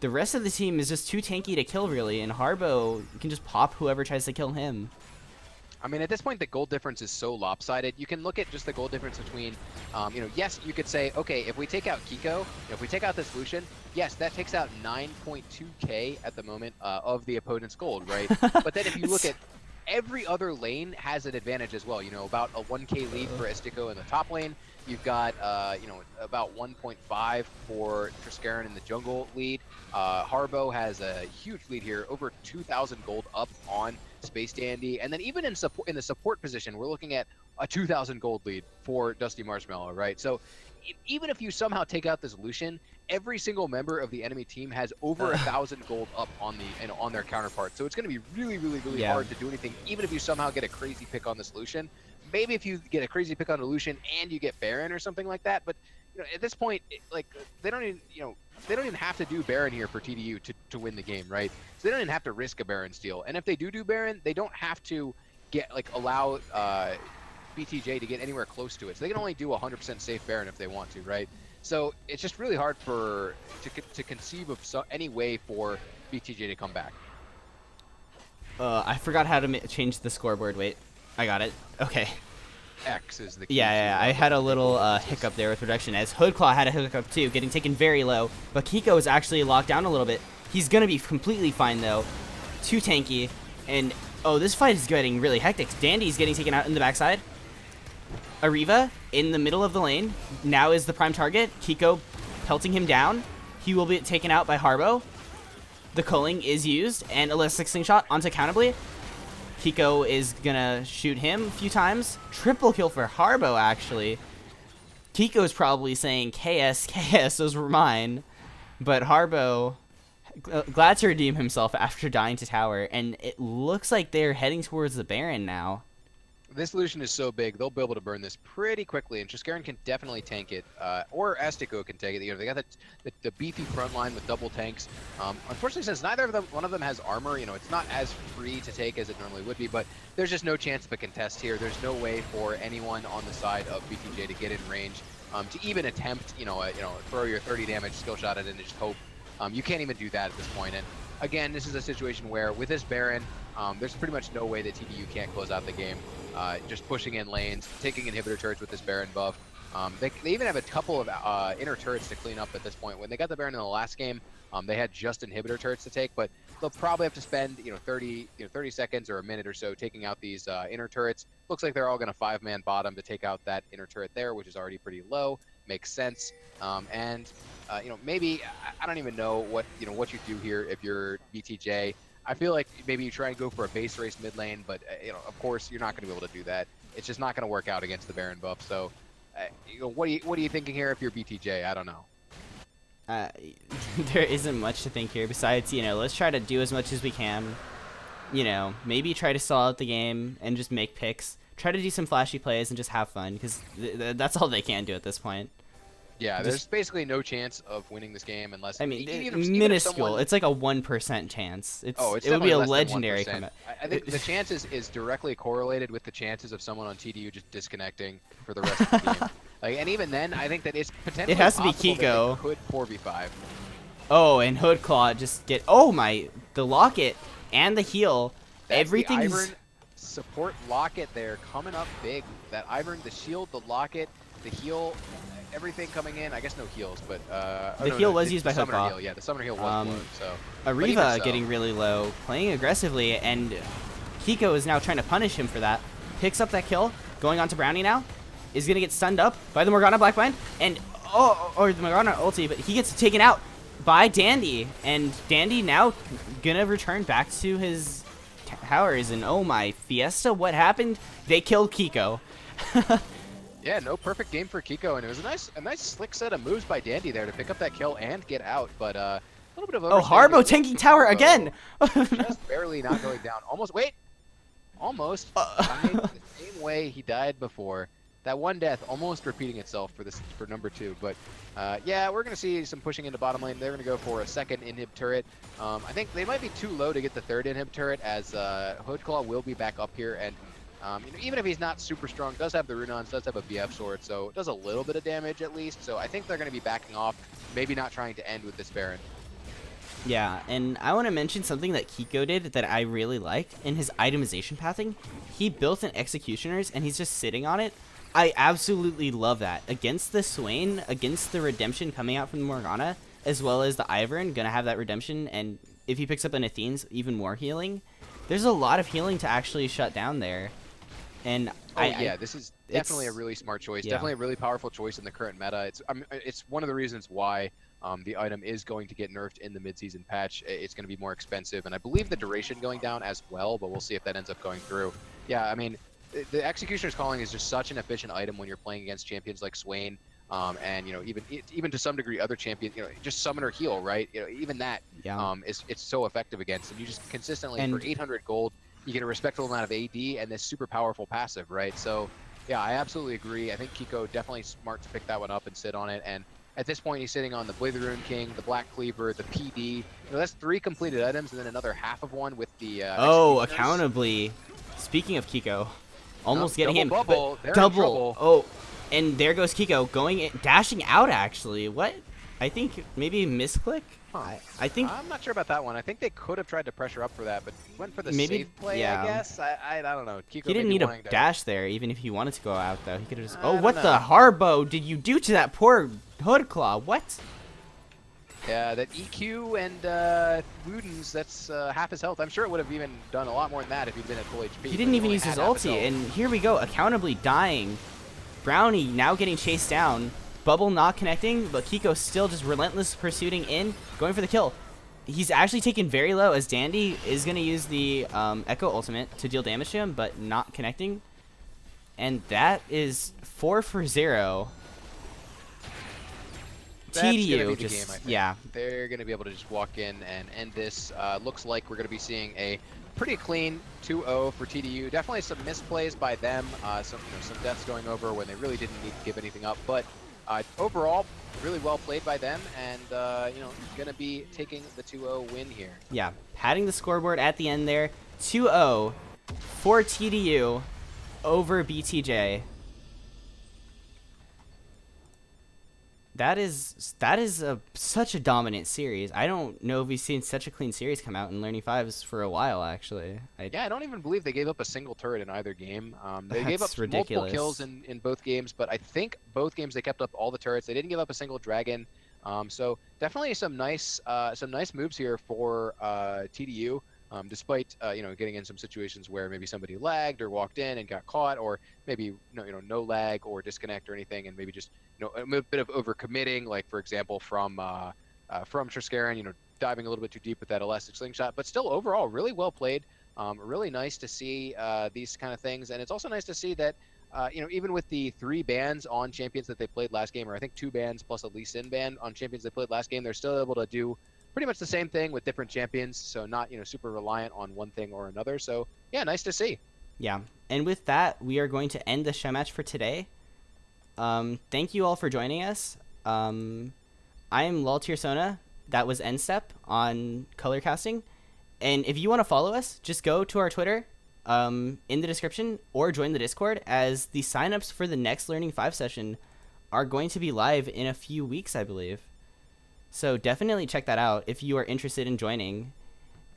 the rest of the team is just too tanky to kill, really. And Harbo can just pop whoever tries to kill him. I mean, at this point, the gold difference is so lopsided. You can look at just the gold difference between, you know, yes, you could say, okay, if we take out Kiko, if we take out this Lucian, yes, that takes out 9.2k at the moment of the opponent's gold, right? But then if you look at every other lane has an advantage as well. You know, about a 1k lead for Estico in the top lane. You've got, you know, about 1.5 for Triskaran in the jungle lead. Harbo has a huge lead here, over 2,000 gold up on Space Dandy. And then even in the support position, we're looking at a 2,000 gold lead for Dusty Marshmallow, right? So even if you somehow take out this Lucian, every single member of the enemy team has over 1,000 gold up on on their counterpart. So it's going to be really hard to do anything, even if you somehow get a crazy pick on this Lucian. Maybe if you get a crazy pick on a Lucian and you get Baron or something like that, but you know, at this point, like they don't even have to do Baron here for TDU to win the game, right? So they don't even have to risk a Baron steal. And if they do Baron, they don't have to allow BTJ to get anywhere close to it. So they can only do 100% safe Baron if they want to, right? So it's just really hard to conceive of any way for BTJ to come back. I forgot how to change the scoreboard. Wait, I got it. Okay. X is the key. Yeah, I had a little hiccup there with reduction, as Hoodclaw had a hiccup too, getting taken very low. But Kiko is actually locked down a little bit. He's going to be completely fine, though. Too tanky. And, oh, this fight is getting really hectic. Dandy's getting taken out in the backside. Ariva in the middle of the lane. Now is the prime target. Kiko pelting him down. He will be taken out by Harbo. The culling is used, and Elastic Slingshot onto Countably. Kiko is gonna shoot him a few times. Triple kill for Harbo, actually. Kiko's probably saying, KS, KS, those were mine. But Harbo, glad to redeem himself after dying to tower, and it looks like they're heading towards the Baron now. This Lucian is so big, they'll be able to burn this pretty quickly, and Triskaran can definitely tank it, or Astico can take it. You know, they got the beefy front line with double tanks. Unfortunately, since one of them has armor, you know, it's not as free to take as it normally would be, but there's just no chance of a contest here. There's no way for anyone on the side of BTJ to get in range, to even attempt, throw your 30 damage skill shot at it and just hope. You can't even do that at this point. And again, this is a situation where with this Baron, there's pretty much no way that TDU can't close out the game. Just pushing in lanes, taking inhibitor turrets with this Baron buff. They even have a couple of inner turrets to clean up at this point. When they got the Baron in the last game, they had just inhibitor turrets to take, but they'll probably have to spend 30 seconds or a minute or so taking out these inner turrets. Looks like they're all going to 5-man bottom to take out that inner turret there, which is already pretty low. Makes sense. Maybe I don't even know what you do here if you're BTJ. I feel like maybe you try and go for a base race mid lane, but of course you're not going to be able to do that. It's just not going to work out against the Baron buff. So, what are you thinking here if you're BTJ? I don't know. There isn't much to think here besides let's try to do as much as we can. Maybe try to stall out the game and just make picks. Try to do some flashy plays and just have fun because that's all they can do at this point. Yeah, there's basically no chance of winning this game unless... I mean, minuscule. It's like a 1% chance. It would be a legendary comeback. I think the chance is directly correlated with the chances of someone on TDU just disconnecting for the rest of the game. And even then, I think that it's potentially it has to be Kiko. Could 4v5. Oh, and Hoodclaw just get... Oh, the locket and the heal. That's everything's... support locket there coming up big. That Ivern, the shield, the locket, the heal, everything coming in. I guess no heals, but The heal was used by summoner Hookaw. heal. Yeah, the summoner heal was blown. So Ariva so. getting really low, playing aggressively, and Kiko is now trying to punish him for that. Picks up that kill, going on to Brownie now. Is going to get stunned up by the Morgana Blackbind, and or the Morgana ulti, but he gets taken out by Dandy, and Dandy now gonna return back to his towers, and oh my, Fiesta, what happened? They killed Kiko. Yeah, no, perfect game for Kiko, and it was a nice slick set of moves by Dandy there to pick up that kill and get out, but a little bit of Oh, Harbo tanking tower again! Just barely not going down. Almost died the same way he died before. That one death almost repeating itself for number 2, but yeah, we're going to see some pushing into bottom lane. They're going to go for a second inhib turret. I think they might be too low to get the third inhib turret, as Hoodclaw will be back up here, and you know, even if he's not super strong, does have the Runons, does have a BF sword, so it does a little bit of damage at least. So I think they're going to be backing off, maybe not trying to end with this Baron. Yeah, and I want to mention something that Kiko did that I really liked in his itemization pathing. He built an Executioners, and he's just sitting on it. I absolutely love that. Against the Swain, against the Redemption coming out from the Morgana, as well as the Ivern, gonna have that Redemption, and if he picks up an Athene's, even more healing. There's a lot of healing to actually shut down there. And this is definitely a really smart choice. Yeah. Definitely a really powerful choice in the current meta. It's one of the reasons why the item is going to get nerfed in the mid-season patch. It's going to be more expensive, and I believe the duration going down as well, but we'll see if that ends up going through. Yeah, I mean, the Executioner's Calling is just such an efficient item when you're playing against champions like Swain, and you know, even to some degree other champions, you know, just summon or heal, right? You know, even that it's so effective against, and you just consistently for 800 gold, you get a respectable amount of AD and this super powerful passive, right? So yeah, I absolutely agree. I think Kiko definitely smart to pick that one up and sit on it, and at this point he's sitting on the Blade of the Rune King, the Black Cleaver, the PD. You know, that's 3 completed items, and then another half of one with the accountably. Speaking of Kiko, almost getting him. Bubble. Double. Oh, and there goes Kiko dashing out. Actually, what? I think maybe misclick. Huh. I think I'm not sure about that one. I think they could have tried to pressure up for that, but went for the safe play. I guess. I don't know. Kiko he didn't need a to dash there, even if he wanted to go out though. He could have just. I Oh, don't what know. the Harbo did you do to that poor Hoodclaw? What? Yeah, that EQ and Woodens, that's half his health. I'm sure it would have even done a lot more than that if he'd been at full HP. He didn't even use his ulti, and here we go, accountably dying. Brownie now getting chased down. Bubble not connecting, but Kiko still just relentless pursuing in, going for the kill. He's actually taken very low, as Dandy is going to use the Echo ultimate to deal damage to him, but not connecting. And that is 4 for 0. That's gonna be TDU the just, game, I think. yeah. They're going to be able to just walk in and end this. Looks like we're going to be seeing a pretty clean 2-0 for TDU. Definitely some misplays by them, some deaths going over when they really didn't need to give anything up. But overall, really well played by them, and going to be taking the 2-0 win here. Yeah, padding the scoreboard at the end there. 2-0 for TDU over BTJ. That is such a dominant series. I don't know if we've seen such a clean series come out in Learning 5s for a while, actually. Yeah, I don't even believe they gave up a single turret in either game. They gave up ridiculous. multiple kills in both games, but I think both games they kept up all the turrets. They didn't give up a single dragon. So definitely some nice moves here for TDU. Despite getting in some situations where maybe somebody lagged or walked in and got caught, or maybe no lag or disconnect or anything, and maybe just a bit of overcommitting, like for example from Triskaran, diving a little bit too deep with that elastic slingshot. But still, overall, really well played. Really nice to see these kind of things, and it's also nice to see that even with the 3 bans on champions that they played last game, or I think 2 bans plus a Lee Sin ban on champions they played last game, they're still able to do pretty much the same thing with different champions, so not super reliant on one thing or another. So yeah, nice to see. Yeah, and with that, we are going to end the show match for today. Thank you all for joining us. I am Lol Tiersona. That was NStep on color casting. And if you want to follow us, just go to our Twitter in the description, or join the Discord, as the signups for the next Learning 5 session are going to be live in a few weeks, I believe. So definitely check that out if you are interested in joining.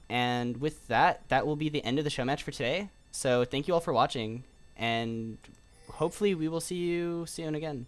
And with that, that will be the end of the show match for today. So thank you all for watching, and hopefully we will see you soon again.